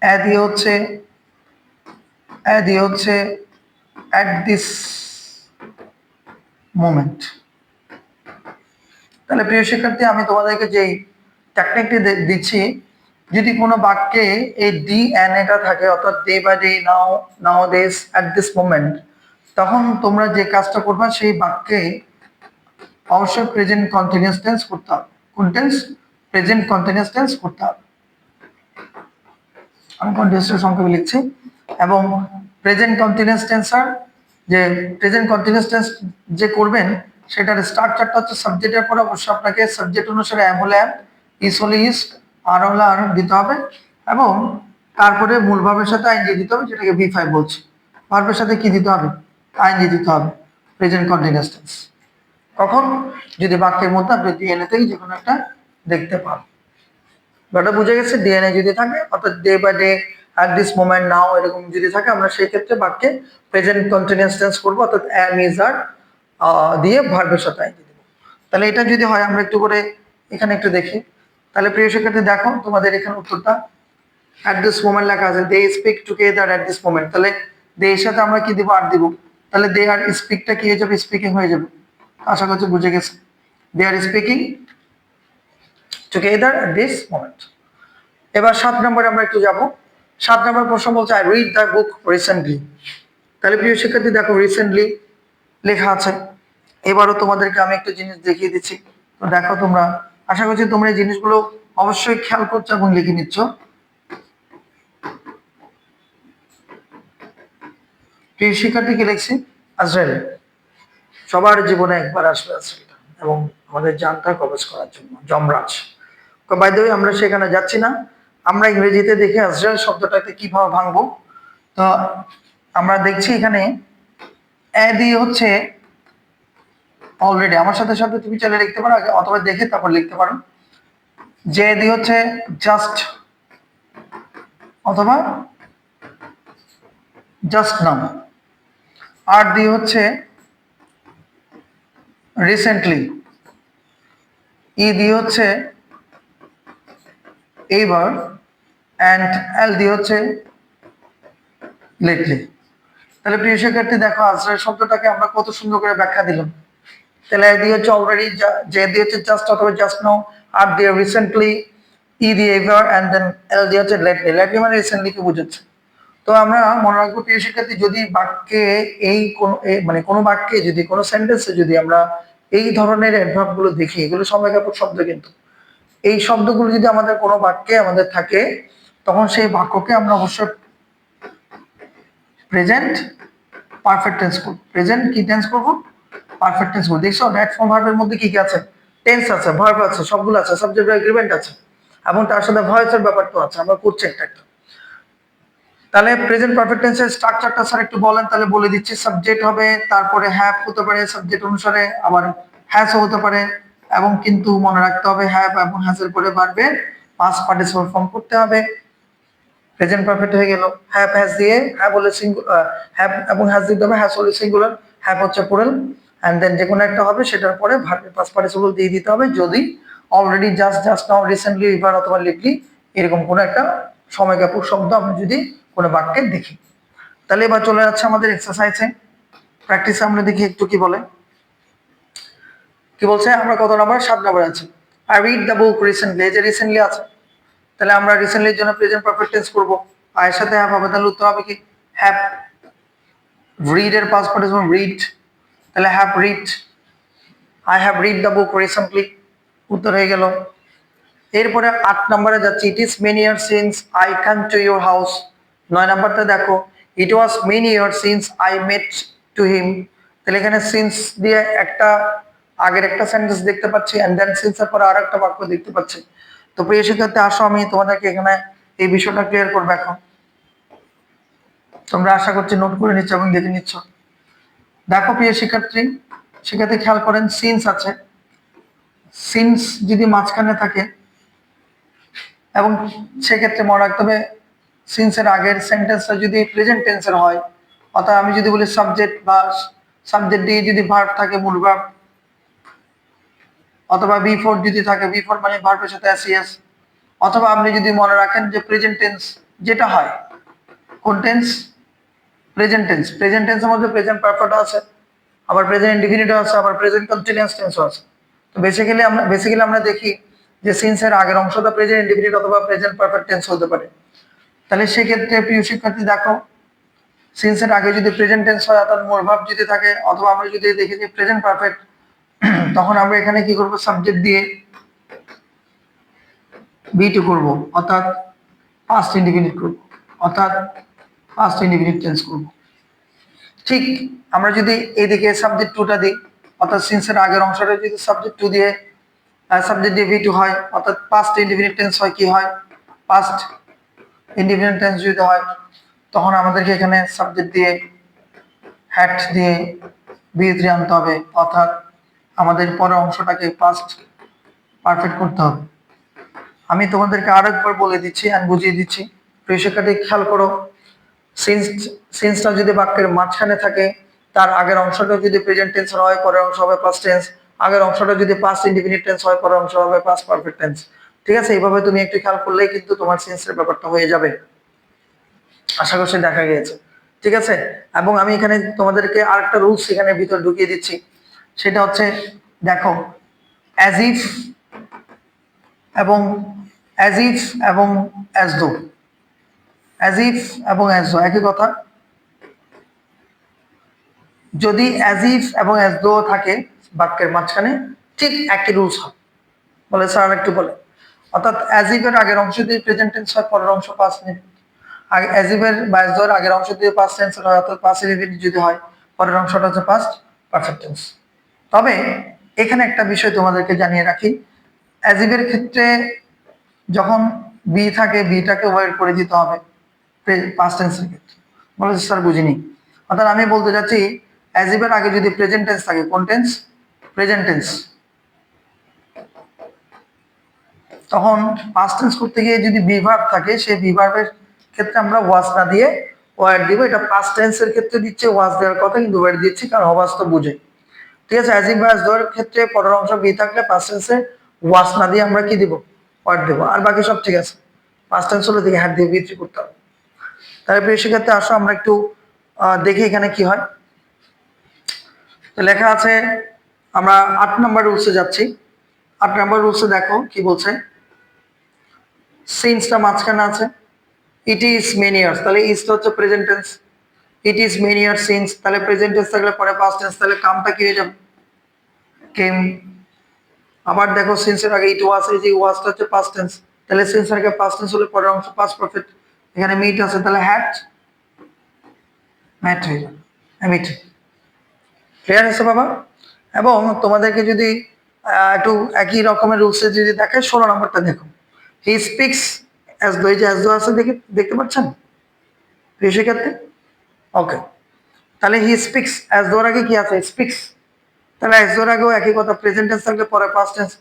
এ দিয়ে হচ্ছে অ্যাট দিস মোমেন্ট। তাহলে প্রিয় শিক্ষার্থী, আমি তোমাদেরকে যেই টেকনিকটি দিচ্ছি, যদি কোনো বাক্যে এই ডি এন এটা থাকে, অর্থাৎ day by day, now, now this, at this moment, তখন তোমরা যে কাজটা করবা সেই বাক্যে অবশ্যই প্রেজেন্ট কন্টিনিউয়াস টেন্স করতে হবে। কোন টেন্স? প্রেজেন্ট কন্টিনিউয়াস টেন্স করতে হবে। আমি কন্টিনিউয়াস সংক্ষেপে লিখছি। এবং প্রেজেন্ট কন্টিনিউয়াস টেন্সার, যে প্রেজেন্ট কন্টিনিউয়াস টেন্স যে করবেন, সেটার স্ট্রাকচারটা হচ্ছে সাবজেক্টের পরে অবশ্যই আপনাকে সাবজেক্ট অনুসারে অ্যাম হলে অ্যাম, ইস হলে ইস, আর হলে আর দিতে হবে, এবং তারপরে মূল ভার্বের সাথে আইএনজি দিতে হবে, যেটাকে V5 বলছি। ভার্বের সাথে কি দিতে হবে? আইএনজি দিতে হবে। প্রেজেন্ট কন্টিনিউয়াস টেন্স কখন? যদি বাক্যের মধ্যে আপনি ডিএনএ থেকে যে কোনো একটা দেখতে পান। ব্যাপারটা বুঝে গেছে? ডিএনএ যদি থাকে, অর্থাৎ day by day, at this moment, now, এরকম যদি থাকে, আমরা সেই ক্ষেত্রে বাক্যে প্রেজেন্ট কন্টিনিউয়াস টেন্স করবো, অর্থাৎ অ্যাম, ইজ, আর দিয়ে ভার্বের সাথে আইনজি দেবো। তাহলে এটা যদি হয়, আমরা একটু করে এখানে একটু দেখি। তাহলে প্রিয় শিক্ষার্থী দেখো, তোমাদের এখানে উত্তরটা অ্যাট দিস মোমেন্ট লেখা আছে, they speak together at this moment. তাহলে দে এর সাথে আমরা কি দিব? আর দিব। তাহলে দে আর স্পিকটা কি হয়ে যাবে? স্পিকিং হয়ে যাবে। আশা করছি বুঝে গেছে। They are speaking together at this moment. এবার 7 নম্বরে আমরা একটু যাব। 7 নম্বর প্রশ্ন বলছে, I read the book recently. তাহলে প্রিয় শিক্ষার্থী দেখো, রিসেন্টলি লেখা আছে। এবারও তোমাদেরকে আমি একটা জিনিস দেখিয়ে দিচ্ছি, তো দেখো তোমরা। আশা করছি তোমরা এই জিনিসগুলো অবশ্যই খেয়াল করছো এবং লিখে নিচ্ছ। প্রিয় শিক্ষার্থী কি লিখছি? আজরাইল সবার জীবনে একবার আসবে আজরাইলটা, এবং আমাদের জানটা কবজ করার জন্য, যমরাজ। তো বাই দ্য ওয়ে, আমরা সেখানে যাচ্ছি না, আমরা ইংরেজিতে দেখে আজরাইল শব্দটাকে কিভাবে ভাঙবো। তো আমরা দেখছি এখানে এ দিয়ে হচ্ছে অলরেডি, আমার সাথে সাথে তুমি চাইলে লিখতে পারো আগে, অথবা দেখে তারপর লিখতে পারো। যে দিয়ে হচ্ছে জাস্ট অথবা জাস্ট নাও। আর দিয়ে হচ্ছে রিসেন্টলি। ই দিয়ে হচ্ছে এইবার, অ্যান্ড এল দিয়ে হচ্ছে লেটলি। তাহলে প্রিয় শিক্ষার্থী দেখো, আজরাইল শব্দটাকে আমরা কত সুন্দর করে ব্যাখ্যা দিলাম। তাহলে এ দিয়ে হচ্ছে অলরেডি, যে দিয়ে হচ্ছে জাস্ট অথবা জাস্ট নাও, আর দিয়ে রিসেন্টলি, ই দিয়ে এভার, অ্যান্ড দেন এল দিয়ে হচ্ছে লেটলি। লেটলি মানে রিসেন্টলি কে বোঝাচ্ছে। তো আমরা মনে রাখবো প্রিয় শিক্ষার্থী, যদি বাক্যে এই কোন মানে কোনো বাক্যে, যদি কোনো সেন্টেন্সে যদি আমরা এই ধরনের অ্যাডভার্ব গুলো দেখি, এগুলো সময়জ্ঞাপক শব্দ, কিন্তু এই শব্দগুলো যদি আমাদের কোনো বাক্যে আমাদের থাকে, তখন সেই বাক্যকে আমরা অবশ্যই প্রেজেন্ট পারফেক্ট টেন্স করব। প্রেজেন্ট কি টেন্স করব? পারফেক্ট টেন্স করব। দেখছো রাইট ফর্ম ভার্বের মধ্যে কি কি আছে? টেন্স আছে, ভার্ব আছে, সবগুলো আছে, সাবজেক্ট এগ্রিমেন্ট আছে, এবং তার সাথে ভয়েসের ব্যাপার তো আছে, আমরা করছি একটা একটা। তাহলে প্রেজেন্ট পারফেক্ট টেন্সের স্ট্রাকচারটা স্যার একটু বলেন। তাহলে বলে দিচ্ছি, সাবজেক্ট হবে, তারপরে হ্যাভ হতে পারে সাবজেক্ট অনুসারে, আবার হ্যাজও হতে পারে, এবং কিন্তু মনে রাখতে হবে হ্যাভ এবং হ্যাজের পরে ভার্বের পাস্ট পার্টিসিপল ফর্ম করতে হবে। প্রেজেন্ট পারফেক্ট হয়ে গেল। হ্যাভ হ্যাজ দিয়ে, হ্যাভ হলে হ্যাভ এবং হ্যাজ দিতে হবে, হ্যাজ হলে সিঙ্গুলার, হ্যাভ হচ্ছে প্লুরাল, এন্ড দেন যে কোনো একটা হবে সেটার পরে ভার্বের পাস্ট পার্টিসিপল দিয়ে দিতে হবে, যদি already, just, just now, recently, ever অথবা লেটলি, এরকম কোনো একটা সময়জ্ঞাপক শব্দ আমরা যদি কোনো বাক্যে দেখি। তাহলে এবার চলে যাচ্ছে আমাদের এক্সারসাইজে, প্র্যাকটিসে। আমরা দেখি একটু কি বলে। কি বলছে? আমরা কত নাম্বার? 7 নাম্বার আছে। I read the book recently, এই যে রিসেন্টলি আছে, তাহলে আমরা রিসেন্টলির জন্য প্রেজেন্ট পারফেক্ট টেন্স করব। আয়ের সাথে হ্যাভ হবে, তাহলে উত্তর হবে কি? হ্যাভ। রিড এর পাস্ট পার্টিসিপল রিড, তাহলে have read. I have read the book recently, উত্তর হয়ে গেল। এরপরে 8 নম্বরে যাচ্ছি। It is many year since I come to your house. 9 নম্বরটা দেখো, it was many year since I met to him. তাহলে এখানে সিন্স দিয়ে একটা আগের একটা সেন্টেন্স দেখতে পাচ্ছি, এন্ড দেন সিন্স এর পরে আর একটা বাক্য দেখতে পাচ্ছি। তো প্রিয় শিক্ষার্থী, আসো আমি তোমাদেরকে এখানে এই বিষয়টা ক্লিয়ার করবো। এখন তোমরা আশা করছি নোট করে নিচ্ছ এবং দেখে নিচ্ছ। দেখো প্রিয় শিক্ষার্থী, শিক্ষার্থী খেয়াল করেন, সিন্স আছে। সিন্স যদি মাঝখানে থাকে, এবং সেক্ষেত্রে মনে রাখতে হবে সিন্সের আগের সেন্টেন্সটা যদি প্রেজেন্ট টেন্সের হয়, অর্থাৎ আমি যদি বলি সাবজেক্ট বা সাবজেক্ট দিয়ে যদি ভার্ব থাকে মূল ভার্ব, অথবা বি ফোর যদি থাকে, বি ফোর মানে ভার্বের সাথে এসইএস, অথবা আপনি যদি মনে রাখেন যে প্রেজেন্ট টেন্স যেটা হয়, কোন টেন্স? Present tense. প্রেজেন্ট টেন্সের মধ্যে প্রেজেন্ট পারফেক্ট আছে, আবার প্রেজেন্ট ইনডিফিনিট আছে, আবার প্রেজেন্ট কন্টিনিউয়াস টেন্সও আছে। তো বেসিক্যালি আমরা দেখি যে সিন্সের আগের অংশটা প্রেজেন্ট ইনডিফিনিট অথবা প্রেজেন্ট পারফেক্ট টেন্স হতে পারে। তাহলে সেক্ষেত্রে প্রিয় শিক্ষার্থী দেখো, সিন্সের আগে যদি প্রেজেন্ট টেন্স হয় অর্থাৎ মূল ভার্ব যদি থাকে, অথবা আমরা যদি দেখি যে প্রেজেন্ট পারফেক্ট, তখন আমরা এখানে কি করব? সাবজেক্ট দিয়ে বি2 করব, অর্থাৎ পাস্ট ইনডিফিনিট করব, অর্থাৎ পাস্ট ইনডিফিনিট টেন্স করব। ঠিক আমরা যদি এইদিকে সাবজেক্ট টুটা দিই, অর্থাৎ সিন্সের আগের অংশটা যদি সাবজেক্ট টু দিয়ে সাবজেক্ট দিয়ে ভি2 হয়, অর্থাৎ পাস্ট ইনডিফিনিট টেন্স হয়, কি হয়? পাস্ট ইনডিফিনিট টেন্স যদি হয়, তখন আমাদেরকে এখানে সাবজেক্ট দিয়ে হ্যাড দিয়ে বি3 আনতে হবে, অর্থাৎ আমাদের পরের অংশটাকে পাস্ট পারফেক্ট করতে হবে। আমি তোমাদেরকে আরেকবার বলে দিচ্ছি আর বুঝিয়ে দিচ্ছি, প্রিয় শিক্ষার্থী খেয়াল করো, সিন্সটা যদি বাক্যের মাঝখানে থাকে, তার আগের অংশটা যদি প্রেজেন্ট টেন্স হয়, পরের অংশ হবে পাস্ট টেন্স, আগের অংশটা যদি পাস্ট ইনডিফিনিট টেন্স হয়, পরের অংশ হবে পাস্ট পারফেক্ট টেন্স। ঠিক আছে, এইভাবে তুমি একটু খেয়াল করলেই কিন্তু তোমার সিন্সের ব্যাপারটা হয়ে যাবে, আশা করছি দেখা গিয়েছে। ঠিক আছে, এবং আমি এখানে তোমাদেরকে আরেকটা রুলস এখানে ভিতর ঢুকিয়ে দিচ্ছি, সেটা হচ্ছে দেখো, অ্যাজ ইফ এবং অ্যাজ ইফ এবং অ্যাজ দো, অ্যাজ ইফ এবং অ্যাজ দো একই কথা। যদি অ্যাজ ইফ এবং অ্যাজ দো থাকে বাক্যের মাঝখানে, ঠিক একই রুলস হয়। বলে স্যার একটু বলে, অর্থাৎ অ্যাজ ইফ এর আগের অংশ দিয়ে প্রেজেন্ট টেন্স হয়, পরের অংশ পাস্ট আগে অ্যাজ ইফ এর বা অ্যাজ দো এর আগের অংশ দিয়ে পাস্ট টেন্স হয়, অর্থাৎ পাস্ট ইনডিফিনিট যদি হয়, পরের অংশটা হচ্ছে পাস্ট পারফেক্ট টেন্স। তবে এখানে একটা বিষয় তোমাদেরকে জানিয়ে রাখি, অ্যাজ ইফ এর ক্ষেত্রে যখন বি থাকে, বিটাকে ওয়েট করে দিতে হবে পাস্ট টেন্সের ক্ষেত্রে। বলে স্যার বুঝিনি, অর্থাৎ আমি বলতে চাচ্ছি অ্যাজ ইফ এর আগে যদি প্রেজেন্ট টেন্স থাকে, কোন টেন্স? প্রেজেন্ট টেন্স, তখন পাস্ট টেন্স করতে গিয়ে যদি বি ভার্ব থাকে, সেই বি ভার্বের ক্ষেত্রে আমরা ওয়াজ না দিয়ে ওয়ার্ড দিব। এটা পাস্ট টেন্সের ক্ষেত্রে দিচ্ছে ওয়াজ দেওয়ার কথা, কিন্তু ওয়ার্ড দিচ্ছি কারণ অবাস্তব বুঝে। ঠিক আছে, অ্যাজ ইফ বা অ্যাজ দো এর ক্ষেত্রে পরের অংশ বি থাকলে পাস্ট টেন্সে ওয়াজ না দিয়ে আমরা কি দিব? ওয়ার্ড দেবো, আর বাকি সব ঠিক আছে। পাস্ট টেন্স হলে দিকে হ্যাড দিয়ে বি3 করতে হবে। তাহলে প্রিয় শিক্ষার্থী আসো আমরা একটু দেখি এখানে কি হয়। তো লেখা আছে, আমরা 8 নম্বর রুলসে যাচ্ছি। 8 নম্বর রুলসে দেখো কি বলছে, সিন্সটা মাঝখানে আছে, ইট ইজ মেনি ইয়ার্স, তাহলে ইজটা হচ্ছে present tense, it is many years since, তাহলে প্রেজেন্ট টেন্স থাকলে পরে পাস্ট টেন্স, তাহলে কামটা কি হয়ে যাবে? কেম। আবার দেখো সিন্সের আগে ইট ওয়াজ, এই যে ওয়াজটা হচ্ছে পাস্ট টেন্স, তাহলে সিন্সের আগে পাস্ট টেন্স হলে পরের অংশ পাস্ট পারফেক্ট। এখানে মিট আছে, তাহলে হ্যাড ম্যাট হয়ে যাবে, মিট। ক্লিয়ার আছে বাবা? এবং তোমাদেরকে যদি একটু একই রকমের রুলসে যদি দেখে, 16 নম্বরটা দেখো, হি স্পিক্স অ্যাজ দো, এই যে অ্যাজ দো আছে দেখতে পাচ্ছেন প্রিয় শিক্ষার্থী? ওকে, তাহলে হি স্পিক্স অ্যাজ দোর আগে কি আছে? স্পিক্স, তাহলে অ্যাজ দোর আগেও একই কথা, প্রেজেন্ট টেন্স থাকলে পরে past tense.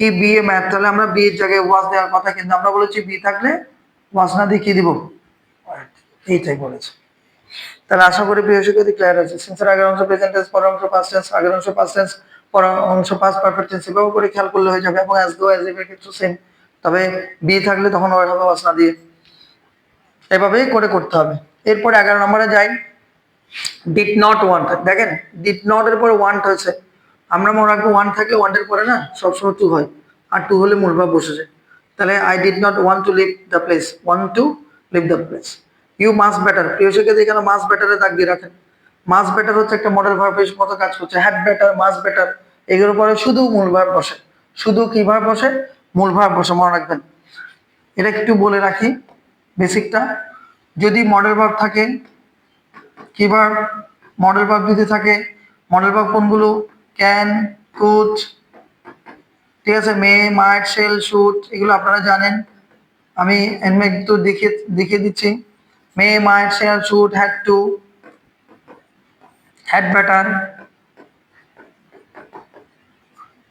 He B A math, তাহলে আমরা বি এর জায়গায় ওয়াজ দেওয়ার কথা, কিন্তু আমরা বলেছি বি থাকলে ওয়াজ না দিয়ে কি দিব? এইটাই বলেছে। তাহলে আশা করি প্রিয় শিক্ষার্থী ক্লিয়ার আছে। সিন্সের আগের অংশ প্রেজেন্ট টেন্স, পরের অংশ পাস্ট টেন্স, আগের অংশ পাস্ট টেন্স, পরের অংশ পাস্ট পারফেক্ট টেন্স, এভাবে করে খেয়াল করলে হয়ে যাবে। এবং অ্যাজ দো অ্যাজ ইফ এর ক্ষেত্রে সেম, তবে বি থাকলে তখন ওয়ার্ড হবে ওয়াজ না দিয়ে। এভাবেই করে করতে হবে। এরপরে 11 নম্বরে যাই, ডিড নট ওয়ান্ট। দেখেন ডিড নট এর পরে ওয়ান্ট হয়েছে, আমরা মনে রাখবো ওয়ান থাকলে ওয়ান্টের পরে না সবসময় টু হয়, আর টু হলে মূল ভাব বসে যায়। তাহলে I did not want to leave the place, want to leave the place. You must better, প্রিয় শিক্ষার্থী এখানে মাস্ট বেটারে দাগ দিয়ে রাখেন। মাস্ট বেটার হচ্ছে একটা মডেল ভার্বের মতো কাজ করছে। হ্যাড বেটার, মাস্ট বেটার, এগুলোর পরে শুধু মূল ভার্ব বসে, শুধু কি ভার্ব বসে? মূল ভার্ব বসে, মনে রাখবেন। এটা একটু বলে রাখি বেসিকটা, যদি মডেল ভার্ব থাকে, কি ভার্ব? মডেল ভার্ব যদি থাকে, মডেল ভার্ব কোনগুলো? ক্যান, কুড, ঠিক আছে, মে, মাইট, শেল, শুড, এগুলো আপনারা জানেন। আমি একটু দেখিয়ে দিচ্ছি। May, might, shall, should, had to, had better.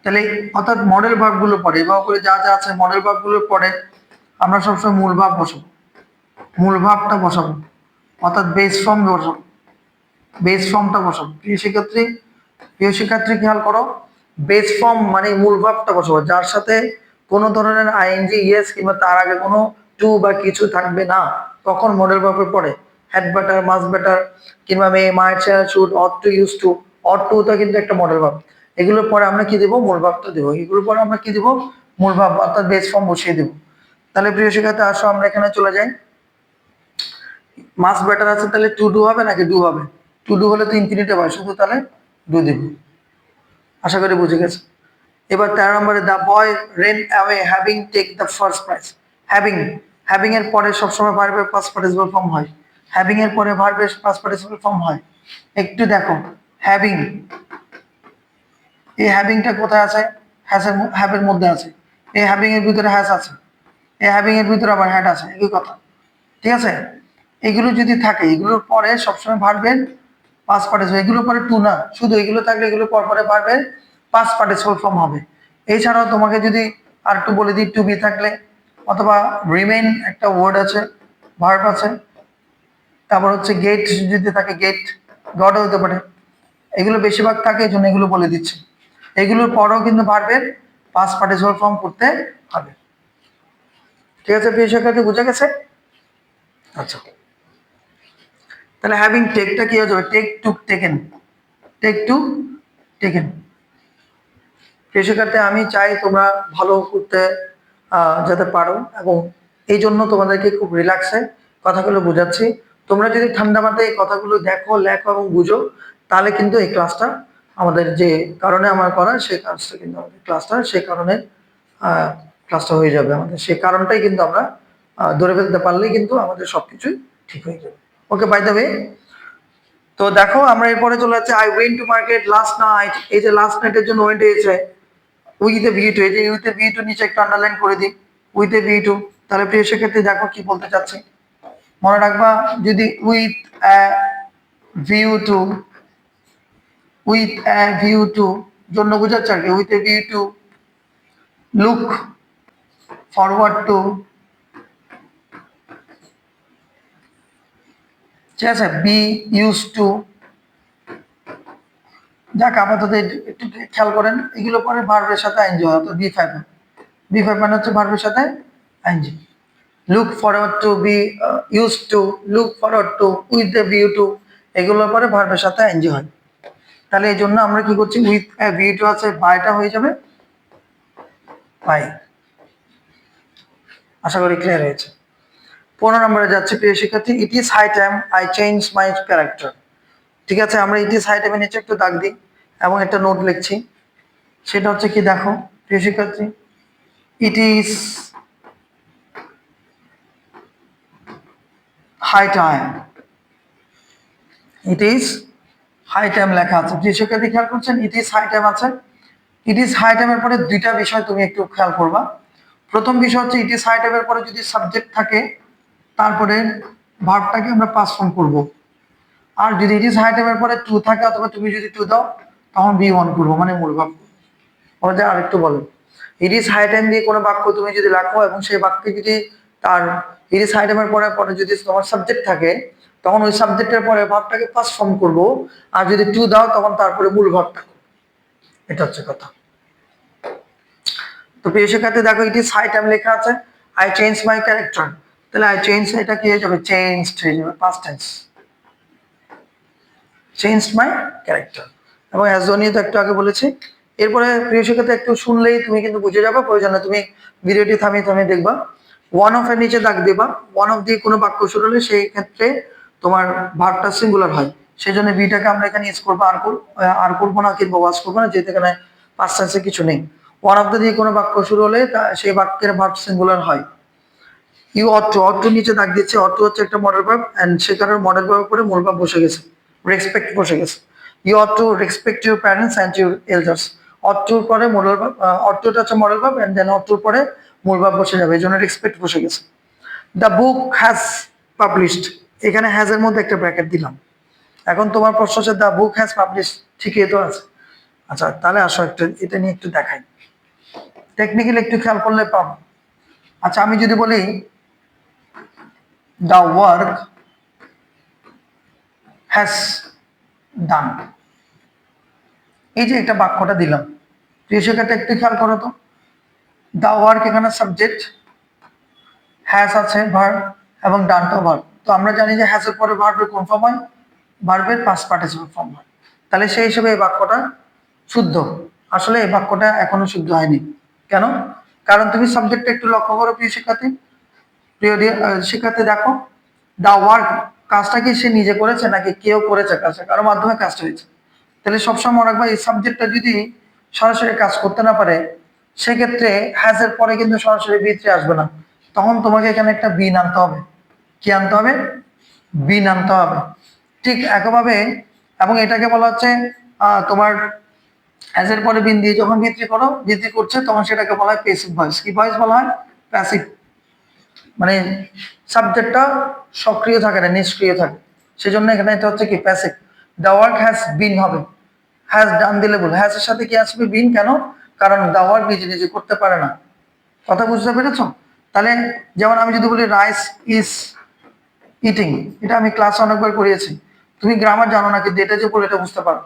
তাহলে অর্থাৎ মডেল ভার্ব গুলো পড়ে, এভাবে করে যা যা আছে মডেল ভার্ব গুলো পড়ে। আমরা সবসময় মূল ভাব বসাবো, মূল ভাবটা বসাবো, অর্থাৎ বেস ফর্ম বসাবো, বেস ফর্মটা বসাবো। প্রিয় শিক্ষার্থী খেয়াল করো, বেস ফর্ম মানে মূল ভাবটা বসাবো, যার সাথে কোনো ধরনের আইএনজি ইয়েস কিংবা তার আগে কোনো টু বা কিছু থাকবে না, তখন মডেল ভার্বে পড়ে। হ্যাড বেটার, মাস্ট বেটার, কিংবা may, might, shall, should, ought to, use to. Ought to টা কিন্তু একটা মডেল ভার্ব। এগুলোর পরে আমরা কি দেবো? মূল ভাবটা দেবো। এগুলোর পরে আমরা কি দেবো? মূল ভাব অর্থাৎ বেস ফর্ম বসিয়ে দেবো। তাহলে প্রিয় শিক্ষার্থী আসো আমরা এখানে চলে যাই। মাস্ট বেটার আছে, তাহলে টু ডু হবে নাকি ডু হবে? টু ডু হলে তো ইনফিনিটিভ হয়, শুধু তাহলে ডু দিব। আশা করি বুঝে গেছে। এবার 13 নম্বরে the boy ran away having take the first prize. Having, having এর পরে সবসময় ভার্বের পাস্ট পার্টিসিপল ফর্ম হয়। হ্যাভিং এর পরে ভার্বের পাস্ট পার্টিসিপল ফর্ম হয়। একটু দেখো, হ্যাভিং, এই হ্যাভিংটা কোথায় আছে? হ্যাভের মধ্যে আছে। এই হ্যাভিং এর ভিতরে হ্যাজ আছে, এই হ্যাভিং এর ভিতরে আবার হ্যাড আছে, একই কথা। ঠিক আছে, এগুলো যদি থাকে, এগুলোর পরে সবসময় ভার্বের পাস্ট পার্টিসিপল, এগুলোর পরে টু না, শুধু এগুলো থাকলে এগুলো পর পরে ভার্বের পাস্ট পার্টিসিপল ফর্ম হবে। এছাড়াও তোমাকে যদি আর একটু বলে দিই, টু বি থাকলে অথবা রিমেইন একটা ওয়ার্ড আছে, ভার্ব আছে, তারপর হচ্ছে গেট যদি থাকে, গেট, গড হতে পারে। এগুলো বেশিরভাগ থাকে, এই জন্য এগুলো বলে দিচ্ছি। এগুলোর পরেও কিন্তু ভার্বের পাস্ট পার্টিসিপল ফর্ম করতে হবে। ঠিক আছে প্রিয় শিক্ষার্থী, বুঝে গেছে? আচ্ছা, তাহলে হ্যাভিং টেকটা কি হয়ে যাবে? Take to taken, take to taken. প্রিয় শিক্ষার্থী, আমি চাই তোমরা ভালো করতে যেতে পারো, এবং এই জন্য তোমাদেরকে খুব রিল্যাক্সে কথাগুলো বোঝাচ্ছি। তোমরা যদি ঠান্ডা মাথায় এই কথাগুলো দেখো, লেখো এবং বুঝো, তাহলে কিন্তু এই ক্লাসটা আমাদের যে কারণে আমার করা, সেই কাজটা কিন্তু আমাদের ক্লাসটা সেই কারণে ক্লাসটা হয়ে যাবে আমাদের। সেই কারণটাই কিন্তু আমরা ধরে ফেলতে পারলেই কিন্তু আমাদের সবকিছুই ঠিক হয়ে যাবে। ওকে, বাই দ্য ওয়ে, তো দেখো আমরা এরপরে চলে যাচ্ছি। I went to market last night. এই যে লাস্ট নাইটের জন্য ওয়েন্ট হয়েছে উইথ এ ভিউ টু, এই যে উইথ এ ভিউ টু নিচে একটা আন্ডারলাইন করে দিই, উইথ এ ভিউ টু। তাহলে প্রিয় শিক্ষার্থী দেখো কি বলতে চাচ্ছি, মনে রাখবা, যদি with a view to, with a view to জন্য বোঝাচ্ছে আর কি, with a view to look forward two, ঠিক আছে, বি ইউজ টু। যাক, আপাতত একটু খেয়াল করেন, এগুলো পরে ভার্বের সাথে আইনজি হয়, তো বি5, বি5 মানে হচ্ছে ভার্বের সাথে ING. Look forward to, be use to, look forward to, with the view to, এগুলোর পরে ভার্বের সাথে আইনজি হয়। তাহলে এই জন্য আমরা কি করছি, উইথ এ ভিউ টু আছে, বাইটা হয়ে যাবে বাই। আশা করি ক্লিয়ার হয়েছে। 15 নম্বরে যাচ্ছে প্রিয় শিক্ষার্থী, it is high time I change my character. ঠিক আছে, আমরা ইট ইজ হাই টাইমের নিচে একটু দাগ দিই এবং একটা নোট লিখছি। সেটা হচ্ছে কি, দেখো প্রিয় শিক্ষার্থী, it is high time, it is high time লেখা আছে। প্রিয় শিক্ষার্থী খেয়াল করছেন, ইট ইজ হাই টাইম আছে। ইট ইজ হাই টাইমের পরে দুইটা বিষয় তুমি একটু খেয়াল করবা। প্রথম বিষয় হচ্ছে, ইট ইজ হাই টাইমের পরে যদি সাবজেক্ট থাকে, তারপরে ভার্বটাকে আমরা পাস ফর্ম করব। আর যদি ইট ইজ হাই টাইমের পরে টু থাকে, অথবা তুমি যদি টু দাও, তখন বি ওয়ান করবো, মানে মূল ভাব। আমাদের আরেকটু বলেন, ইট ইজ হাই টাইম দিয়ে কোনো বাক্য তুমি যদি রাখো, এবং সেই বাক্যে যদি তার ইট ইজ হাই টাইমের পরে পরে যদি তোমার সাবজেক্ট থাকে, তখন ওই সাবজেক্টের পরে ভাবটাকে ফার্স্ট ফর্ম করবো। আর যদি টু দাও, তখন তারপরে মূল ভাবটা। এটা হচ্ছে কথা। তো প্রিয় শিক্ষার্থী দেখো, ইট ইজ হাই টাইম লেখা আছে, আই চেঞ্জ মাই ক্যারেক্টার। তাহলে আই চেঞ্জ, এটা কি হয়ে যাবে? চেঞ্জড হয়ে যাবে, past tense, changed my character. এবং অ্যাজ নিয়ে তো একটু আগে বলেছি। এরপরে প্রিয় শিক্ষার্থী একটু শুনলেই তুমি কিন্তু বুঝে যাবে, প্রয়োজনে তুমি ভিডিওটি থামিয়ে থামিয়ে দেখবা। ওয়ান অফ এর নিচে দাগ দেবা, ওয়ান অফ দিয়ে কোনো বাক্য শুরু হলে সেই ক্ষেত্রে তোমার ভার্বটা সিঙ্গুলার হয়। সেই জন্য বিটাকে আমরা এখানে ইউজ করবো, আর করবো না, কিংবা ওয়াজ করবো না, যেহেতু এখানে পাস্ট টেন্সে কিছু নেই। ওয়ান অফ দিয়ে কোনো বাক্য শুরু হলে সেই বাক্যের ভার্ব সিঙ্গুলার হয়। You ought to, ought to নিচে দাগ দিচ্ছে, অট টু হচ্ছে একটা মডেল ভার্ব, এন্ড সেখানে মডেল ভার্ব করে মূল ভাব বসে গেছে, রেসপেক্ট বসে গেছে। You ought to respect your parents and your elders. Ought টুর পরে মডেল ভার্ব, অট টুটা হচ্ছে modal verb, and then ought টুর পরে মূল ভাব বসে যাবে, এই জন্য রেসপেক্ট বসে গেছে। দ্য বুক হ্যাজ পাবলিশড, এখানে হ্যাজ এর মধ্যে একটা ব্র্যাকেট দিলাম। এখন তোমার প্রশ্ন হচ্ছে, দ্য বুক হ্যাজ পাবলিশড, ঠিকই তো আছে। আচ্ছা, তাহলে আসো একটু এটা নিয়ে একটু দেখাই, টেকনিক্যালি একটু খেয়াল করলে পাবো। আচ্ছা আমি যদি বলি দ্য ওয়ার্ক হ্যাজ ডান, এই যে একটা বাক্যটা দিলাম, প্রিয় শিক্ষার্থী একটু খেয়াল করো তো, দ্য ওয়ার্ক এখানে সাবজেক্ট, হ্যাজ আছে ভার্ব এবং ডানটাও ভার্ব। তো আমরা জানি যে হ্যাজ এর পরে ভার্বের কোন ফর্ম হয়, ভার্বের পাস্ট পার্টিসিপল ফর্ম হয়। তাহলে সেই হিসেবে এই বাক্যটা শুদ্ধ। আসলে এই বাক্যটা এখনো শুদ্ধ হয়নি। কেন? কারণ তুমি সাবজেক্টটা একটু লক্ষ্য করো প্রিয় শিক্ষার্থী, শিক্ষার্থী দেখো, দা ওয়ার্ক কাজটা কি সে নিজে করেছে নাকি কেউ করেছে কাজটা, কারোর মাধ্যমে কাজটা হয়েছে। তাহলে সবসময় মনে রাখবা এই সাবজেক্টটা যদি সরাসরি কাজ করতে না পারে, সেক্ষেত্রে হ্যাজ এর পরে কিন্তু সরাসরি বি3 আসবে না, তখন তোমাকে এখানে একটা বিন আনতে হবে। কি আনতে হবে? বিন আনতে হবে। ঠিক একইভাবে, এবং এটাকে বলা হচ্ছে তোমার হ্যাজ এর পরে বিন দিয়ে যখন বি3 করছে তখন সেটাকে বলা হয় প্যাসিভ ভয়েস। কি ভয়েস বলা হয়? প্যাসিভ। মানে সাবজেক্টটা সক্রিয় থাকে না, নিষ্ক্রিয় থাকে, সেজন্য এখানে এটা হচ্ছে কি passive. The work has been হবে, হ্যাজ ডান দিলে ভুল, হ্যাজ এর সাথে কি আসবে? বিন। কেন? কারণ দ্য ওয়ার্ক নিজে নিজে করতে পারে না। কথা বুঝতে পেরেছো? তাহলে যেমন আমি যদি বলি রাইস ইজ ইটিং, এটা আমি ক্লাস অনেকবার করিয়েছি, তুমি গ্রামার জানো না কিন্তু এটা যে বলে এটা বুঝতে পারো,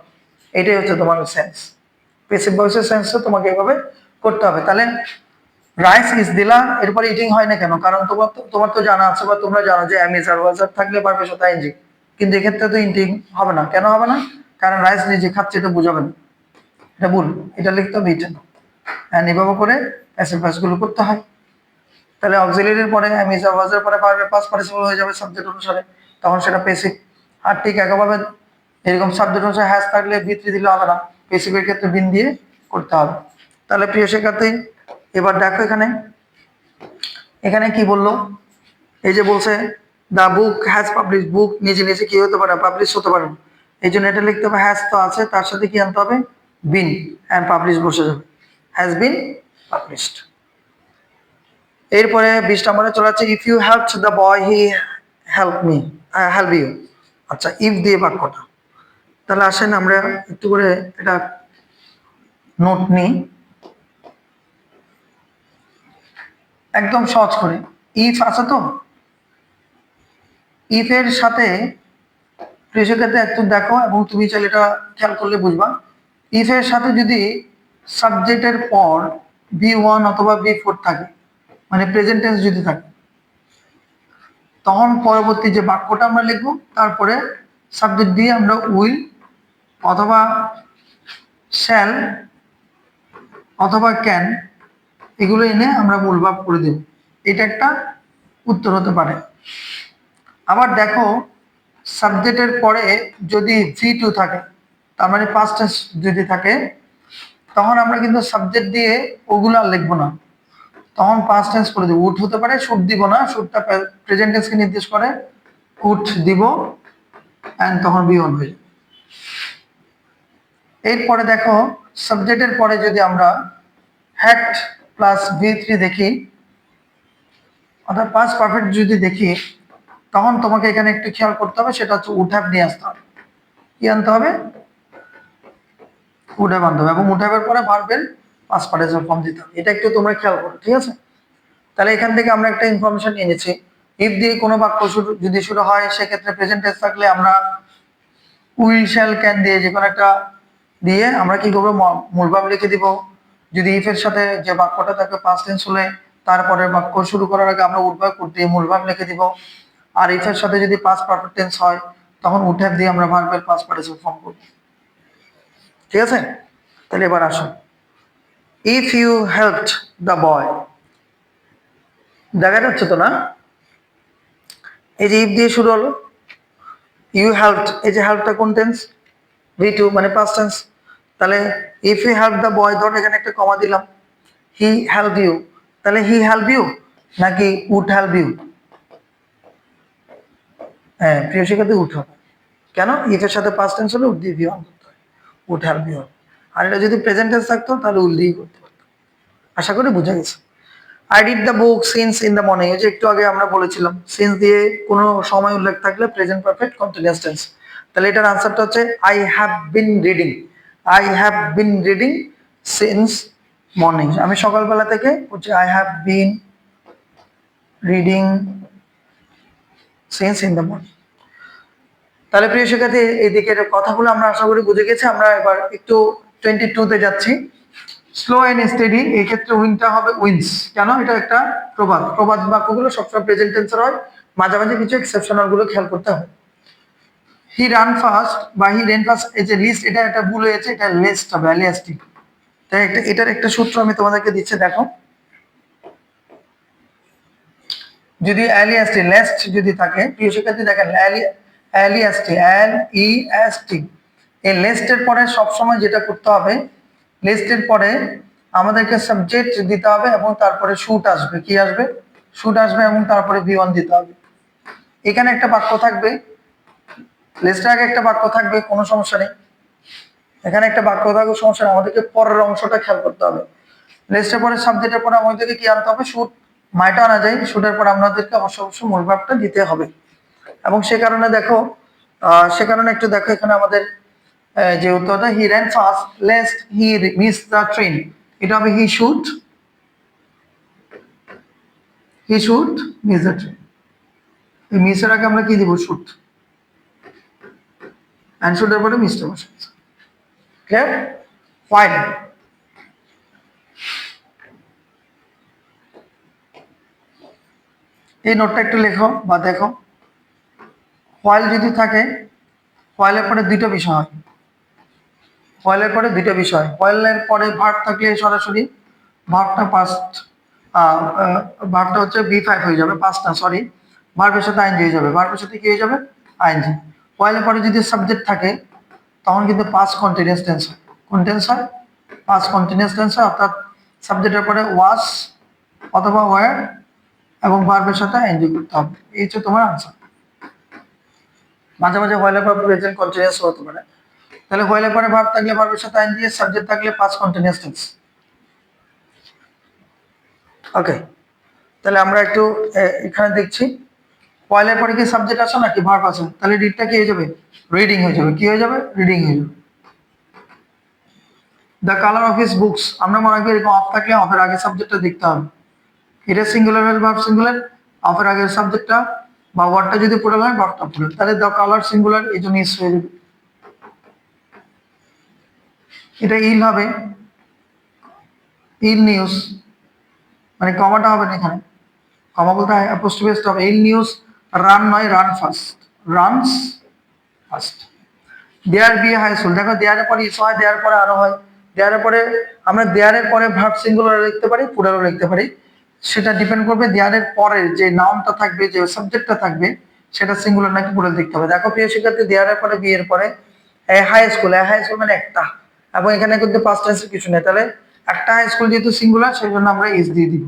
এটাই হচ্ছে তোমার সেন্স। প্যাসিভ ভয়েসের সেন্সটা তোমাকে এভাবে করতে হবে। তাহলে রাইস ইজ দিলা, এরপরে ইটিং হয় না কেন? কারণ তোমার তো জানা আছে বা তোমরা জানো যে এমএস আর ওয়াজার থাকলে ভার্বের সাথে আইএনজি, কিন্তু এক্ষেত্রে তো ইটিং হবে না। কেন হবে না? কারণ রাইস নিজে খাচ্ছে, এটা বোঝাবে না, এটা ভুল, এটা লিখতে হবে ইটেন। এন্ড এভাবে করে প্যাসিভ ভয়েস গুলো করতে হয়। তাহলে অক্সিলারির পরে এমএস আর ওয়াজার পরে ভার্বের পাস্ট পার্টিসিপল হয়ে যাবে সাবজেক্ট অনুসারে, তখন সেটা প্যাসিভ। আর ঠিক একইভাবে এরকম সাবজেক্ট অনুসারে হ্যাজ থাকলে বি3 দিলে হবে না, প্যাসিভের ক্ষেত্রে বিন দিয়ে করতে হবে। তাহলে প্রিয় শিক্ষার্থী এবার দেখো এখানে, এখানে কি বললো, এই যে বলছে দা বুক হ্যাজ পাবলিশ, বুক নিজে নিজে কি হতে পারে? পাবলিশ হতে পারে না। এই জন্য এটা লিখতে হবে হ্যাজ তো আছে, তার সাথে কি আনতে হবে? বিন, অ্যান্ড পাবলিশ বসে যাবে, হ্যাজ বিন পাবলিশড। এরপরে 20 নম্বরে চলে যাচ্ছে if you help the boy he help me, help you. আচ্ছা ইফ দিয়ে বাক্যটা, তাহলে আসেন আমরা একটু করে এটা নোট নিই একদম সহজ করে। ইফ আছে তো, ইফ এর সাথে প্রিয় শিক্ষার্থী একটু দেখো এবং তুমি চাইলে এটা খেয়াল করলে বুঝবা, ইফ এর সাথে যদি সাবজেক্টের পর বি1 অথবা বি4 থাকে, মানে প্রেজেন্ট টেন্স যদি থাকে, তখন পরবর্তী যে বাক্যটা আমরা লিখবো তারপরে সাবজেক্ট দিয়ে আমরা উইল অথবা শ্যাল অথবা ক্যান এগুলো এনে আমরা মূল ভাব করে দেব। এটা একটা উত্তর হতে পারে। আবার দেখো সাবজেক্টের পরে যদি ভি2 থাকে, তার মানে পাস্ট টেন্স যদি থাকে, তখন আমরা কিন্তু সাবজেক্ট দিয়ে ওগুলো আর লিখবো না, তখন পাস্ট টেন্স করে দেবো। উড হতে পারে, শুড দিব না, শুডটা প্রেজেন্ট টেন্সকে নির্দেশ করে, উড দিব এন্ড তখন বি1 হয়ে যাবে। এরপরে দেখো সাবজেক্টের পরে যদি আমরা হ্যাড প্লাস ভি3 দেখি, অর্থাৎ পাস্ট পারফেক্ট যদি দেখি, তখন তোমাকে এখানে একটু খেয়াল করতে হবে, সেটা হচ্ছে উড হ্যাভ নিয়ে আসতে হবে। কি আনতে হবে? উড হ্যাভ আনতে হবে, এবং উড হ্যাভের পরে ভার্বের পাস্ট পার্টিসিপল ফর্ম দিতে হবে। এটা একটু তোমরা খেয়াল করো, ঠিক আছে? তাহলে এখান থেকে আমরা একটা ইনফরমেশন নিয়ে নিচ্ছি, ইফ দিয়ে কোনো বাক্য যদি শুরু হয়, সেক্ষেত্রে প্রেজেন্ট টেন্স থাকলে আমরা উইল শ্যাল ক্যান দিয়ে যে কোনো একটা দিয়ে আমরা কি করবো? মূল ভাব লিখে দিব। যদি ইফ এর সাথে যে বাক্যটা থাকে পাস্ট টেন্স হলে, তারপরে বাক্য শুরু করার আগে আমরা উড ভাব দিয়ে মূল ভাব লিখে দিব। আর ইফ এর সাথে যদি পাস্ট পারফেক্ট টেন্স হয়, তখন উড হ্যাভ দিয়ে আমরা ভার্বের পাস্ট পার্টিসিপল ফর্ম করব। ঠিক আছে? তাহলে এবার আসুন, if you helped the boy, দেখা যাচ্ছে তো না? এই যে ইফ দিয়ে শুরু হলো, ইউ হেল্পড, এই যে হেল্পটা কোন টেন্স? ভি2, মানে পাস্ট টেন্স। তাহলে if you help the boy, ধরুন এখানে একটা কমা দিলাম, হি হেল্প ইউ, তাহলে হি হেল্প ইউ নাকি উড হেল্প ইউ? হ্যাঁ প্রিয় শিক্ষার্থী, উড হবে। কেন? ইফ এর সাথে পাস্ট টেন্স হলে উড দিয়ে ভি1 করতে হয়, উড হেল্প ইউ। আর এটা যদি প্রেজেন্ট টেন্স থাকতো তাহলে উইল দিয়ে করতে পারতো। আশা করি বুঝা গেছে। I read the book since in the morning, এই যে একটু আগে আমরা বলেছিলাম সিন্স দিয়ে কোনো সময় উল্লেখ থাকলে প্রেজেন্ট পারফেক্ট কন্টিনিউয়াস টেন্স। তাহলে এটার আনসারটা হচ্ছে I have been reading, I have been reading since morning. আমি সকালবেলা থেকে হচ্ছে I have been reading since in the morning. তাহলে প্রিয় শিক্ষার্থী, এই দিকের কথাগুলো আমরা আশা করি বুঝে গেছি। আমরা এবার একটু 22-তে যাচ্ছি। স্লো এন্ড স্টেডি, এই ক্ষেত্রে উইনটা হবে উইন্স। কেন? এটা একটা প্রবাদ। প্রবাদ বাক্যগুলো সবসময় প্রেজেন্ট টেন্সের হয়, মাঝে মাঝে কিছু এক্সেপশনাল গুলো খেয়াল করতে হবে। হি রান ফাস্ট বা হি রেন ফাস্ট, এই যে লিস্ট, এটা একটা ভুল হয়েছে, এটা লেস্ট হবে, এলিয়াস্টিক। তাই এটার একটা সূত্র আমি তোমাদেরকে দিচ্ছি, দেখো। যদি অ্যালিয়াস্টি লেস্ট যদি থাকে, প্রিয় শিক্ষার্থী দেখেন, অ্যালিয়াস্টি এল ই এস টি, এই লেস্টের পরে সবসময় যেটা করতে হবে, লিস্টের পরে আমাদেরকে সাবজেক্ট দিতে হবে এবং তারপরে শুট আসবে। কি আসবে? শুট আসবে এবং তারপরে V1 দিতে হবে। এখানে একটা বাক্য থাকবে, লিস্টের আগে একটা বাক্য থাকবে, কোনো সমস্যা নেই। এখানে একটা বাক্য থাকবে, সমস্যা নেই। আমাদেরকে পরের অংশটা খেয়াল করতে হবে। লিস্টের পরে সাবজেক্টের পরে আমাদেরকে কি আনতে হবে? শুট। মাইটা আনা যায়, শুটের পরে আমাদেরকে অবশ্যই মূল ভাবটা দিতে হবে। এবং সে কারণে দেখো, একটু দেখো এখানে আমাদের যে উত্তরটা, he ran fast lest he miss the train, এটা হবে he should miss the train. এই মিসের আগে আমরা কি দিব? শুড। অ্যান্ড শুডের পরে মিসটা বসে। ক্লিয়ার? ফাইন। এই নোটটা একটু লেখো বা দেখো। হোয়াইল যদি থাকে, হোয়াইলের পরে দুইটা বিষয় হয়। হোয়াইলের পরে দুইটা বিষয়। হোয়াইলের পরে ভার্ব থাকলে সরাসরি ভার্বটা পাস্ট, ভার্বটা হচ্ছে V5 হয়ে যাবে, পাস্ট না, সরি, ভার্বের সাথে আইএনজি হয়ে যাবে। ভার্বের সাথে কি হয়ে যাবে? আইএনজি। হোয়াইলের পরে যদি সাবজেক্ট থাকে তখন কিন্তু পাস্ট কন্টিনিউয়াস টেন্স হয়। কোন টেন্স হয়? পাস্ট কন্টিনিউয়াস টেন্স হয়, অর্থাৎ সাবজেক্টের পরে ওয়াজ অথবা ওয়্যার এবং ভার্বের সাথে আইএনজি করতে হবে। এই হচ্ছে তোমার আনসার। মাঝে মাঝে হোয়াইলের পর প্রেজেন্ট কন্টিনিউয়াস হতে পারে। তাহলে হোয়াইলের পরে ভার্ব থাকলে ভার্বের সাথে আইএনজি, সাবজেক্ট থাকলে পাস্ট কন্টিনিউয়াস টেন্স। ওকে, তাহলে আমরা একটু এখানে দেখছি, হোয়াইলের পরে কি সাবজেক্ট আছে নাকি ভার্ব আছে? তাহলে রিডটা কি হয়ে যাবে? রিডিং হয়ে যাবে। কি হয়ে যাবে? রিডিং হয়ে যাবে। The colour of his books, আমরা মনে করি এরকম অফ থাকলে অফের আগে সাবজেক্টটা দেখতে হবে। এটা সিঙ্গুলার হলে ভার্ব সিঙ্গুলার, অফের আগে সাবজেক্টটা বা ওয়ার্ডটা যদি পুরো হয় ভার্বটা পুরো। তাহলে দ্য কালার সিঙ্গুলার, এই জন্য ইস হয়ে যাবে। এটা ইল হবে, ইল নিউজ, মানে কমাটা হবে না এখানে, কমা বলতে অ্যাপোস্ট্রফি এস হবে। ইল নিউজ রান নয়, run fast, runs fast. There be high school, দেখো দেয়ারের পরে ইস হয়, দেয়ার পরে আরো হয়। দেয়ারের পরে আমরা দেয়ারের পরে ভার্ব সিঙ্গুলার লিখতে পারি, প্লুরালও লিখতে পারি। সেটা ডিপেন্ড করবে দেয়ারের পরে যে নাউনটা থাকবে, যে সাবজেক্টটা থাকবে, সেটা সিঙ্গুলার নাকি প্লুরাল দেখতে হবে। দেখো প্রিয় শিক্ষার্থী, দেয়ারের পরে বি এর পরে হাই স্কুল, হাই স্কুল মানে একটা, এবং এখানে কিন্তু পাস্ট টেন্সের কিছু নেই। তাহলে একটা হাই স্কুল যেহেতু সিঙ্গুলার, সেই জন্য আমরা ইস দিয়ে দিব।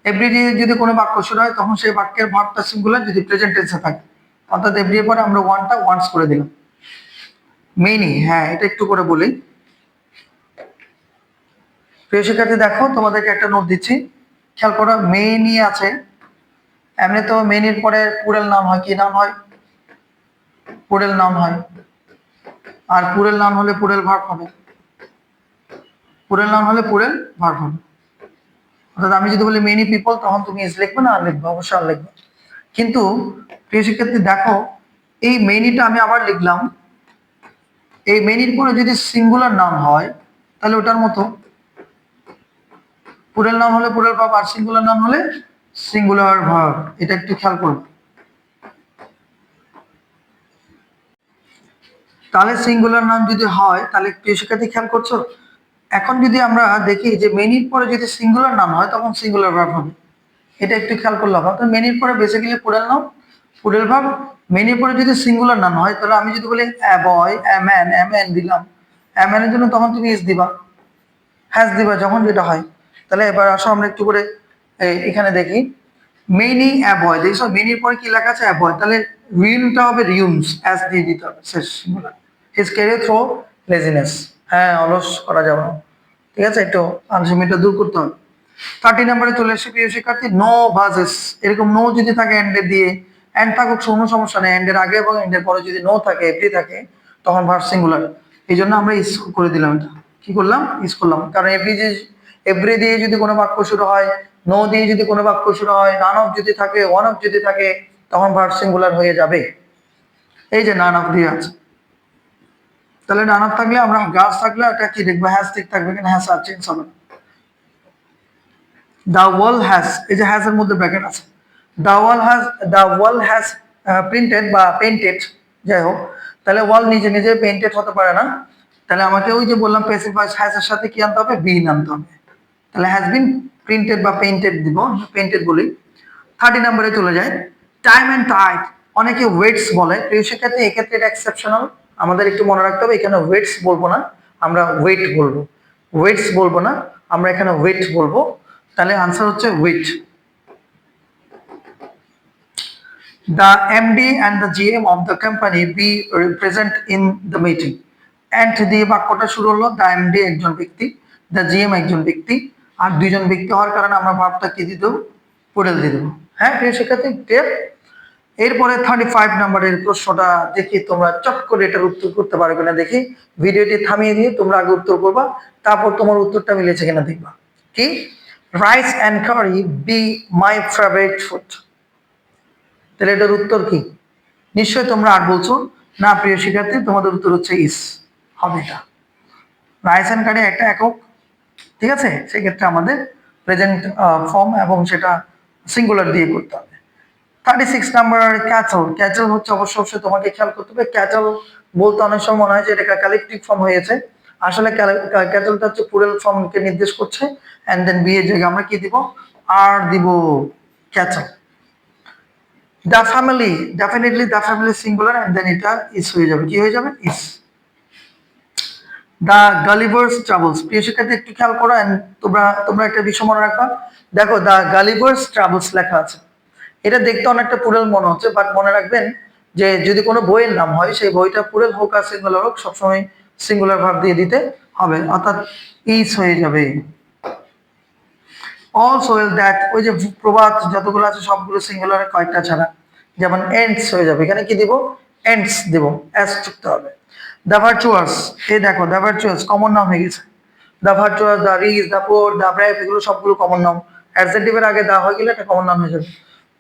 এভরি ডে যদি কোনো বাক্য শুরু হয় তখন সেই বাক্যের ভার্বটা সিঙ্গুলার যদি প্রেজেন্ট টেন্সে থাকে, অর্থাৎ এভরি এর পরে আমরা ওয়ানটা ওয়ান্স করে দিলাম। মেনি, হ্যাঁ এটা একটু করে বলি। প্রিয় শিক্ষার্থী দেখো, তোমাদেরকে একটা নোট দিচ্ছি, খেয়াল করো। মেনি আছে, এমনি তো মেনির পরে পুরেল নাউন হয়, কি নাউন হয়? পুরেল নাউন হয়। আর পুরেল নাউন হলে পুরেল ভার্ব হবে, পুরেল নাউন হলে পুরেল ভার্ব হবে। অর্থাৎ আমি যদি বলি মেনি পিপল, তখন তুমি ইজ লিখবে না আর লিখবে? অবশ্যই আর লিখবে। কিন্তু প্রিয় শিক্ষার্থী দেখো, এই মেনিটা আমি আবার লিখলাম, এই মেনির পরে যদি সিঙ্গুলার নাউন হয় তাহলে ওটার মতো পুরেল নাউন হলে পুরেল ভার্ব, আর সিঙ্গুলার নাউন হলে সিঙ্গুলার ভার্ব। এটা একটু খেয়াল করবে। তাহলে সিঙ্গুলার নাউন যদি হয়, তাহলে প্রিয় শিক্ষার্থী খেয়াল করছো, এখন যদি আমরা দেখি যে মেনির পরে যদি সিঙ্গুলার নাউন হয় তখন সিঙ্গুলার ভার্ব হবে। এটা একটু খেয়াল করলে হবে। তো মেনির পরে basically plural noun, plural verb. মেনির পরে যদি সিঙ্গুলার নাউন হয়, তাহলে আমি যদি বলি এ বয়, এ ম্যান, এ ম্যান দিলাম, এ ম্যানের জন্য তখন তুমি ইস দিবা, হ্যাজ দিবা, যখন যেটা হয়। তাহলে এবার আসো আমরা একটু করে এখানে দেখি। মেনি অ্যাভয়েড, দেখছো মেনির পরে কি লেখা আছে? অ্যাভয়েড। তাহলে রিউমটা হবে রিউমস, অ্যাজ দিয়ে দিতে হবে, শেষ। হিজ ক্যারিয়ার থ্রো লেজিনেস, হ্যাঁ অলস করা যাবে না, ঠিক আছে, একটু আলসেমিটা দূর করতে হবে। 30 নম্বরে চলে এসে প্রিয় শিক্ষার্থী, নো ভার্সেস, এরকম নো যদি থাকে এন্ডের দিয়ে, এন্ড থাকুক কোনো সমস্যা নেই, এন্ডের আগে এবং এন্ডের পরে যদি নো থাকে, এভরি থাকে, তখন ভার্ব সিঙ্গুলার। এই জন্য আমরা ইস করে দিলাম। এটা কি করলাম? ইস করলাম, কারণ এভরি দিয়ে যদি কোনো বাক্য শুরু হয় নো দিয়ে যদি কোনো বাক্য শুরু হয়, নান অফ যদি থাকে, ওয়ান অফ যদি থাকে, তখন ভার্ব সিঙ্গুলার হয়ে যাবে। এই যে নান অফ দিয়ে আছে, তাহলে নান অফ থাকলে আমরা গাছ থাকলে এটা কি দেখবো, হ্যাজ ঠিক থাকবে কিনা, হ্যাজ আর চেঞ্জ হবে। দ্য ওয়াল হ্যাজ, এই যে হ্যাজ এর মধ্যে ব্র্যাকেট আছে, দ্য ওয়াল হ্যাজ প্রিন্টেড বা পেইন্টেড, যাই হোক, তাহলে ওয়াল নিজে নিজে পেইন্টেড হতে পারে না, তাহলে আমাকে ওই যে বললাম প্যাসিভ ভয়েস হ্যাজ এর সাথে কি আনতে হবে, বিন আনতে হবে। তাহলে হ্যাজ বিন প্রিন্টেড বা পেইন্টেড দিব, পেইন্টেড বলি। 30 নম্বরে চলে যায়, টাইম এন্ড টাইড, অনেকে ওয়েটস বলে, প্রিয় শিক্ষার্থী এক্ষেত্রে এটা এক্সেপশনাল, আমাদের একটু মনে রাখতে হবে, এখানে ওয়েটস বলবো না, আমরা ওয়েট বলবো, ওয়েটস বলবো না, আমরা এখানে ওয়েট বলবো। তাহলে আনসার হচ্ছে wait. The MD and the GM of the company be present in the meeting. And দিয়ে বাক্যটা শুরু হলো, the MD একজন ব্যক্তি, the GM একজন ব্যক্তি, আর দুইজন ব্যক্তি হওয়ার কারণে আমরা ভাবটা কি দিয়ে দেবো, পুরেল দিয়ে দেবো। হ্যাঁ প্রিয় শিক্ষার্থী, ক্লিয়ার? এরপরে 35 নম্বরের প্রশ্নটা দেখি তোমরা চট করে এটার উত্তর করতে পারো কিনা দেখি, ভিডিওটি থামিয়ে দিয়ে তোমরা আগে উত্তর করবা, তারপর তোমার উত্তরটা মিলেছে কিনা দেখবা। কি, rice and curry be my favourite food, তাহলে এটার উত্তর কি? নিশ্চয়ই তোমরা আর বলছো না প্রিয় শিক্ষার্থী, তোমাদের উত্তর হচ্ছে ইস, হবে এটা। রাইস অ্যান্ড কারি একটা একক, ঠিক আছে, সেক্ষেত্রে আমাদের প্রেজেন্ট ফর্ম এবং সেটা সিঙ্গুলার দিয়ে করতে হবে। 36 নাম্বার ক্যাচল, ক্যাচল হচ্ছে অবশ্যই তোমাকে খেয়াল করতে হবে, ক্যাচল বলতে অনেক সময় মনে হয় যে এটা কালেকটিভ ফর্ম হয়েছে, আসলে ক্যাচলটা হচ্ছে প্লুরাল ফর্মকে নির্দেশ করছে, এন্ড দেন বি এর জায়গায় আমরা কি দিব, আর দিব, ক্যাচল। The family, definitely the family singular, and then এটা ইস হয়ে যাবে, কি হয়ে যাবে, ইস। দ্য গালিভার্স ট্রাভেলস, প্রিয় শিক্ষার্থী একটু খেয়াল করো, এন্ড তোমরা একটা বিষয় মনে রাখবা, দেখো দ্য গালিভার্স ট্রাভেলস লেখা আছে, এটা দেখতে অনেকটা প্লুরাল মনে হচ্ছে, বাট মনে রাখবেন যে যদি কোনো বইয়ের নাম হয়, সেই বইটা প্লুরাল হোক আর সিঙ্গুলার হোক, সবসময় সিঙ্গুলার ভার্ব দিয়ে দিতে হবে, অর্থাৎ ইস হয়ে যাবে। অল সোয়েল দ্যাট, ওই যে প্রবাদ যতগুলো আছে সবগুলো সিঙ্গুলারে কয়েকটা ছাড়া, যেমন এন্ডস হয়ে যাবে, এখানে কি দিব, এন্ডস দিব, এস যুক্ত হবে। দ্য ভার্চুয়াস, এই দেখো দ্য ভার্চুয়াস কমন নাম হয়ে গেছে, the virtuous, the rich, the poor, the brave, এগুলো সবগুলো কমন নাম, অ্যাডজেক্টিভের আগে দা হয়ে গেলে এটা কমন নাম হয়ে যাবে।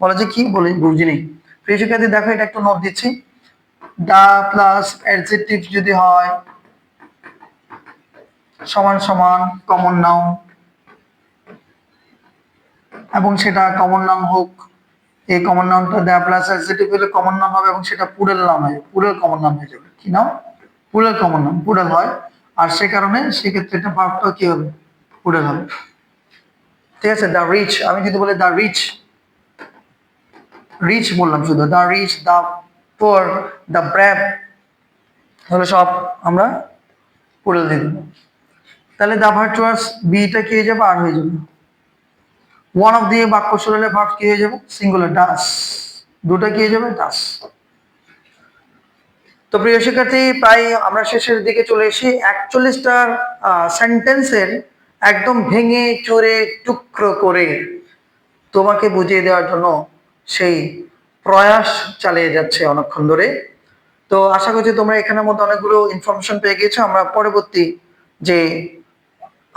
বলা যে কি বলে বুঝিনি, প্রিয় শিক্ষার্থী দেখো এটা একটু নোট দিচ্ছি, দা প্লাস অ্যাডজেক্টিভ যদি হয় সমান সমান কমন নাউন, এবং সেটা কমন নাউন হোক, এই কমন নাউনটা দা প্লাস অ্যাডজেক্টিভ হলে কমন নাউন হবে, এবং সেটা প্লুরাল নাম হয়, প্লুরাল কমন নাম হয়ে যাবে, কি নাম, প্লুরাল কমন নাম, প্লুরাল হয়, আর সে কারণে সেক্ষেত্রে এটা ভার্বটা কি হবে, প্লুরাল হবে। ঠিক আছে, দা রিচ, আমি যদি বলি দা রিচ, রিচ বললাম শুধু, দা রিচ, দা পোর, দা ব্রেভ, তাহলে সব আমরা প্লুরাল দিয়ে দেবো। তাহলে দা ভার্চুয়াস, বিটা কি হয়ে যাবে, আর হয়ে যাবে। ওয়ান অফ দিয়ে বাক্য শুরু হলে ভার্ব কি হয়ে যাবে, সিঙ্গুলার, ডাস, দুটা কি হয়ে যাবে, ডাস। তো প্রিয় শিক্ষার্থী, প্রায় আমরা শেষের দিকে চলে এসেছি, 41টা সেন্টেন্সের একদম ভেঙে চুরে টুকরো করে তোমাকে বুঝিয়ে দেওয়ার জন্য সেই প্রয়াস চালিয়ে যাচ্ছে অনেকক্ষণ ধরে। তো আশা করছি তোমরা এখানের মধ্যে অনেকগুলো ইনফরমেশন পেয়ে গেছো। আমরা পরবর্তী যে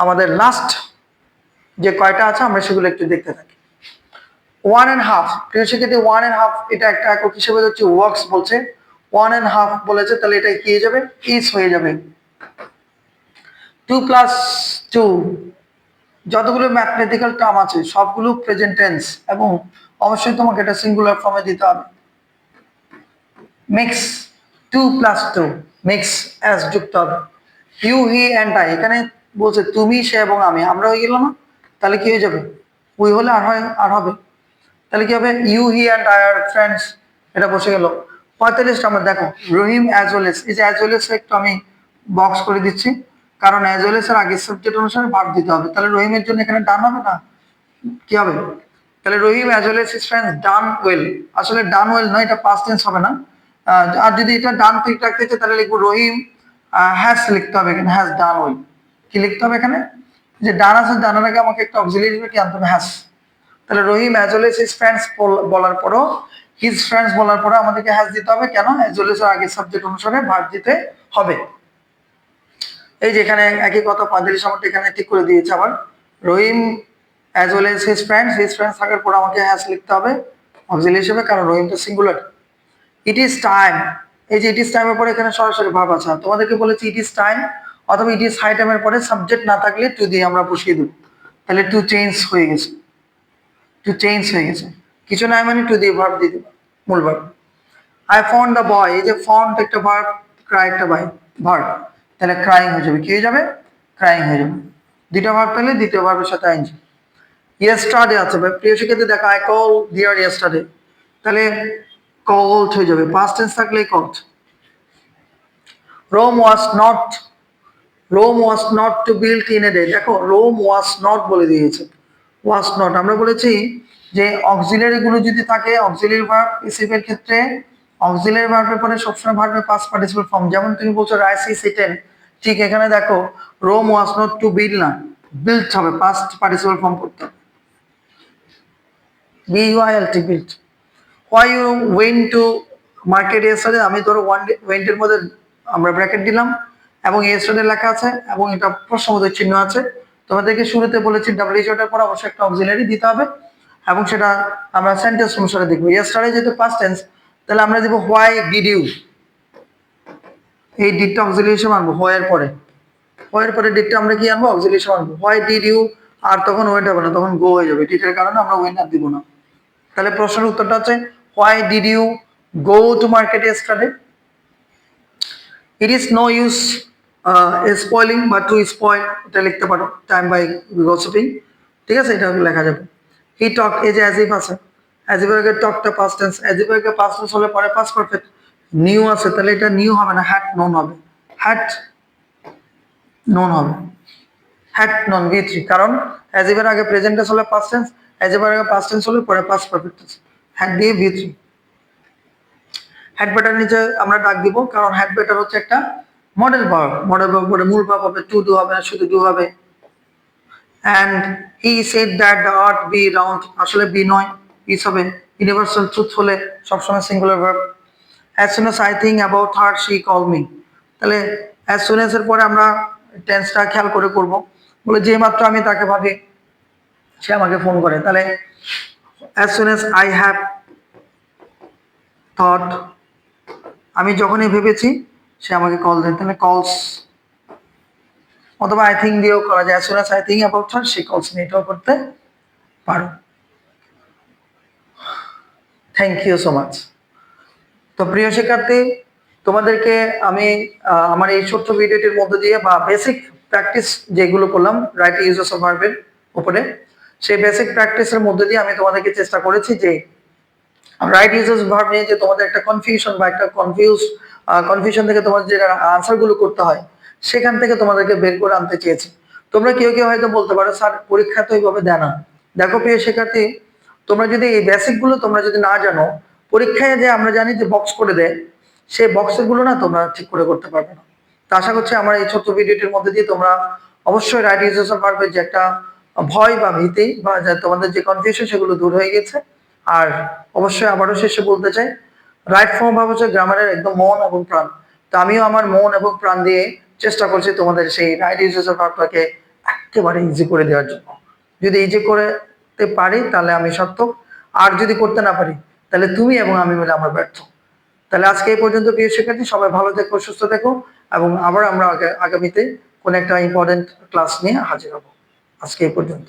আমাদের লাস্ট যে কয়টা আছে আমরা সেগুলো একটু দেখতে থাকি। 1.5, প্রিয় শিক্ষার্থী 1.5 এটা একটা একক হিসেবে হচ্ছে ওয়ার্কস বলছে, 1.5 বলেছে, তাহলে এটা কি হয়ে যাবে, ইজ হয়ে যাবে। 2 + 2, যতগুলো ম্যাথমেটিক্যাল টার্ম আছে সবগুলো প্রেজেন্ট টেন্স, এবং অবশ্যই তোমাকে এটা সিঙ্গুলার ফর্মে দিতে হবে। মিক্স, 2 + 2, মিক্স, অ্যাস যুক্ত হবে। ইউ, হি অ্যান্ড আই, এখানে বলছে তুমি, সে এবং আমি, আমরা হয়ে গেল না, তাহলে কি হয়ে যাবে, উই হলে আর হয়, আর হবে, তাহলে কি হবে, you, he and I are friends, এটা বসে গেল। 45 নম্বর দেখো, রহিম অ্যাজ ওয়েল এস, এই যে অ্যাজ ওয়েল এস একটু আমি বক্স করে দিচ্ছি, কারণ অ্যাজ ওয়েল এস এর আগে সাবজেক্ট অনুসারে ভার্ব দিতে হবে, তাহলে রহিমের জন্য এখানে ডান হবে না, কি হবে, তাহলে Rahim as well as his friends done well, আসলে ডান ওয়েল নয়, এটা পাস্ট টেন্স হবে না, আর যদি এটা ডান ঠিক রাখতে চাই তাহলে লিখবো রহিম হ্যাজ লিখতে হবে, এখানে হ্যাজ ডান ওয়েল, কি লিখতে হবে এখানে, যে ডান আছে, ডানার আগে আমাকে একটা অক্সিলিয়ারি কি আনতে হবে, হ্যাজ। তাহলে Rahim as well as his friends বলার পরও, হিজ ফ্রেন্ডস বলার পরে আমাদেরকে হ্যাজ দিতে হবে, কেন, অ্যাজ ওয়েল এস এর আগে সাবজেক্ট অনুসারে ভার্ব দিতে হবে। এই যে এখানে একই কথা 45 নম্বরটা এখানে ঠিক করে দিয়েছে আবার, Rahim as well as his friends থাকার পর আমাকে হ্যাজ লিখতে হবে অক্সিলারি হিসেবে, কারণ রহিমটা সিঙ্গুলার। ইট ইজ টাইম, এই যে ইট ইজ টাইমের পরে এখানে সরাসরি ভার্ব আছে। তোমাদেরকে বলেছি ইট ইজ টাইম অথবা ইট ইজ হাই টাইমের পরে সাবজেক্ট না থাকলে টু দিয়ে আমরা বসিয়ে দেবো, তাহলে টু চেঞ্জ হয়ে গেছে, টু চেঞ্জ হয়ে গেছে। কিছু নাই মানে টু দিয়ে ভার্ব দিয়ে দেবো, মূল verb. I found the boy, এই যে ফাউন্ড একটা ভার্ব, ক্রাই একটা ভার্ব, তাহলে ক্রাইং হয়ে যাবে, কি হয়ে যাবে? ক্রাইং হয়ে যাবে। দুইটা ভার্ব পেলে দ্বিতীয় ভার্বের সাথে আইনজি। ইয়েস্টারডে আছে ভাই, প্রিয় শিক্ষার্থী দেখো আই কল ডিয়ার ইয়েস্টারডে, তাহলে কল্ড হয়ে যাবে, পাস্ট টেন্স থাকলে called. Rome was not to build in a day, দেখো রোম ওয়াজ নট বলে দিয়েছে, ওয়াজ নট। আমরা বলেছি যে অক্সিলারি গুলো যদি থাকে, অক্সিলারি ভার্ব ইসিফের ক্ষেত্রে অক্সিলারি ভার্বের পরে সবসময় ভার্বের পাস্ট পার্টিসিপল ফর্ম, যেমন তুমি বলছো রাইস ইজ ইটেন, ঠিক এখানে দেখো Rome was not to build না, বিল্ড হবে, পাস্ট পার্টিসিপল ফর্ম করতে হবে, B U I L T build. Why you went to market yesterday, আমি ধরো ওয়েন্টের মধ্যে আমরা ব্র্যাকেট দিলাম এবং ইয়েস্টারডে লেখা আছে এবং এটা প্রশ্নবোধক চিহ্ন আছে। তোমাদেরকে শুরুতে বলেছি ডাব্লিউএইচওটার পর অবশ্যই একটা অক্সিলারি দিতে হবে এবং সেটা আমরা সেন্টেন্স অনুসারে দেখবো। ইয়েস্টারডে যেহেতু পাস্ট টেন্স, তাহলে আমরা দেবো হোয়াই ডিড ইউ, এই ডিডটা অক্সিলারি হিসেবে আনবো হোয়ার পরে, হোয়ার পরে ডিডটা আমরা কি আনবো? অক্সিলারি হিসেবে আনবো। হোয়াই ডিড ইউ, আর তখন ওয়েট হবে না, তখন গো হয়ে যাবে, ডিডের কারণে আমরা ওয়েট আর দিব না। তাহলে প্রশ্নের উত্তরটা হচ্ছে why did you go to market yesterday. It is no use spoiling বা টু স্পয়েল, এটা লিখতে পারো টাইম বাই গসিপিং, ঠিক আছে, এটা লেখা যাবে। হি টক, এই যে অ্যাজ ইফ আছে, অ্যাজ ইফ এর টকটা পাস্ট টেন্স, অ্যাজ ইফ এর পাস্ট টেন্স হলে পরে পাস্ট পারফেক্ট। নিউ আছে, তাহলে এটা নিউ হবে না, হ্যাড নোন হবে, হ্যাড নোন হবে, হ্যাড নন V3, কারণ অ্যাজ ইফ এর আগে প্রেজেন্ট টেন্স হলে পাস্ট টেন্স, অ্যাজ ইফ এর আগে পাস্ট টেন্স হলে পরে পাস্ট পারফেক্ট টেন্স, হ্যাড দিয়ে V3। হ্যাড বেটার নিচে আমরা ডাক দিব, কারণ হ্যাড বেটার হচ্ছে একটা মডেল ভার্ব, মডেল ভার্ব পরে মূল ভার্ব হবে, টু ডু হবে না, শুধু ডু হবে। And he said that the earth be round, আসলে বি নয়, ইস হবে। ইউনিভার্সাল ট্রুথ হলে সবসময় singular verb. As soon as I think about her she call me, তাহলে অ্যাজ সুন এজ এর পরে আমরা টেন্সটা খেয়াল করে করব, বলে যে মাত্র আমি তাকে ভাবি সে আমাকে ফোন করে, তাহলে as soon as I have thought, আমি যখনই ভেবেছি সে আমাকে কল দেয়, তাহলে কলস। অথবা আই থিঙ্ক দিয়েও করা যায়, as soon as I think about her she calls me, এটাও করতে পারো। Thank you so much. তো প্রিয় শিক্ষার্থী, তোমাদেরকে আমি আমার এই ছোট্ট ভিডিওটির মধ্যে দিয়ে বা বেসিক প্র্যাকটিস যেগুলো করলাম রাইট ইউজেস অফ ভার্বের উপরে, সেই বেসিক প্র্যাকটিসের মধ্যে দিয়ে আমি তোমাদেরকে চেষ্টা করেছি যে রাইট ইউজেস ভার্ব নিয়ে যে তোমাদের একটা কনফিউশন বা একটা কনফিউশন থেকে তোমাদের যে আনসার গুলো করতে হয়, সেখান থেকে তোমাদেরকে বের করে আনতে চেয়েছি। তোমরা কেউ কেউ হয়তো বলতে পারো স্যার পরীক্ষা তো এইভাবে দেয় না। দেখো প্রিয় শিক্ষার্থী, তোমরা যদি এই বেসিক গুলো তোমরা যদি না জানো, পরীক্ষায় যে আমরা জানি যে বক্স করে দেয়, সেই বক্সের গুলো না তোমরা ঠিক করে করতে পারবে না। তো আশা করছি আমার এই ছোট্ট ভিডিওটির মধ্যে দিয়ে তোমরা অবশ্যই রাইট ইউজেস অফ ভার্বের যে একটা ভয় বা ভীতি বা তোমাদের যে কনফিউশন সেগুলো দূর হয়ে গেছে। আর অবশ্যই আবারও শেষে বলতে চাই, রাইট ফর্ম ভাব হচ্ছে গ্রামারের একদম মন এবং প্রাণ। তো আমিও আমার মন এবং প্রাণ দিয়ে চেষ্টা করছি তোমাদের সেই রাইট ইউজেস অফ ভার্বটাকে একেবারে ইজি করে দেওয়ার জন্য। যদি ইজি করতে পারি তাহলে আমি সার্থক, আর যদি করতে না পারি তাহলে তুমি এবং আমি মিলে আমরা ব্যর্থ। তাহলে আজকে এই পর্যন্ত প্রিয় শিক্ষার্থী, সবাই ভালো থেকো, সুস্থ থেকো, এবং আবার আমরা আগামীতে কোন একটা ইম্পর্টেন্ট ক্লাস নিয়ে হাজির হব। আজকে এই পর্যন্ত।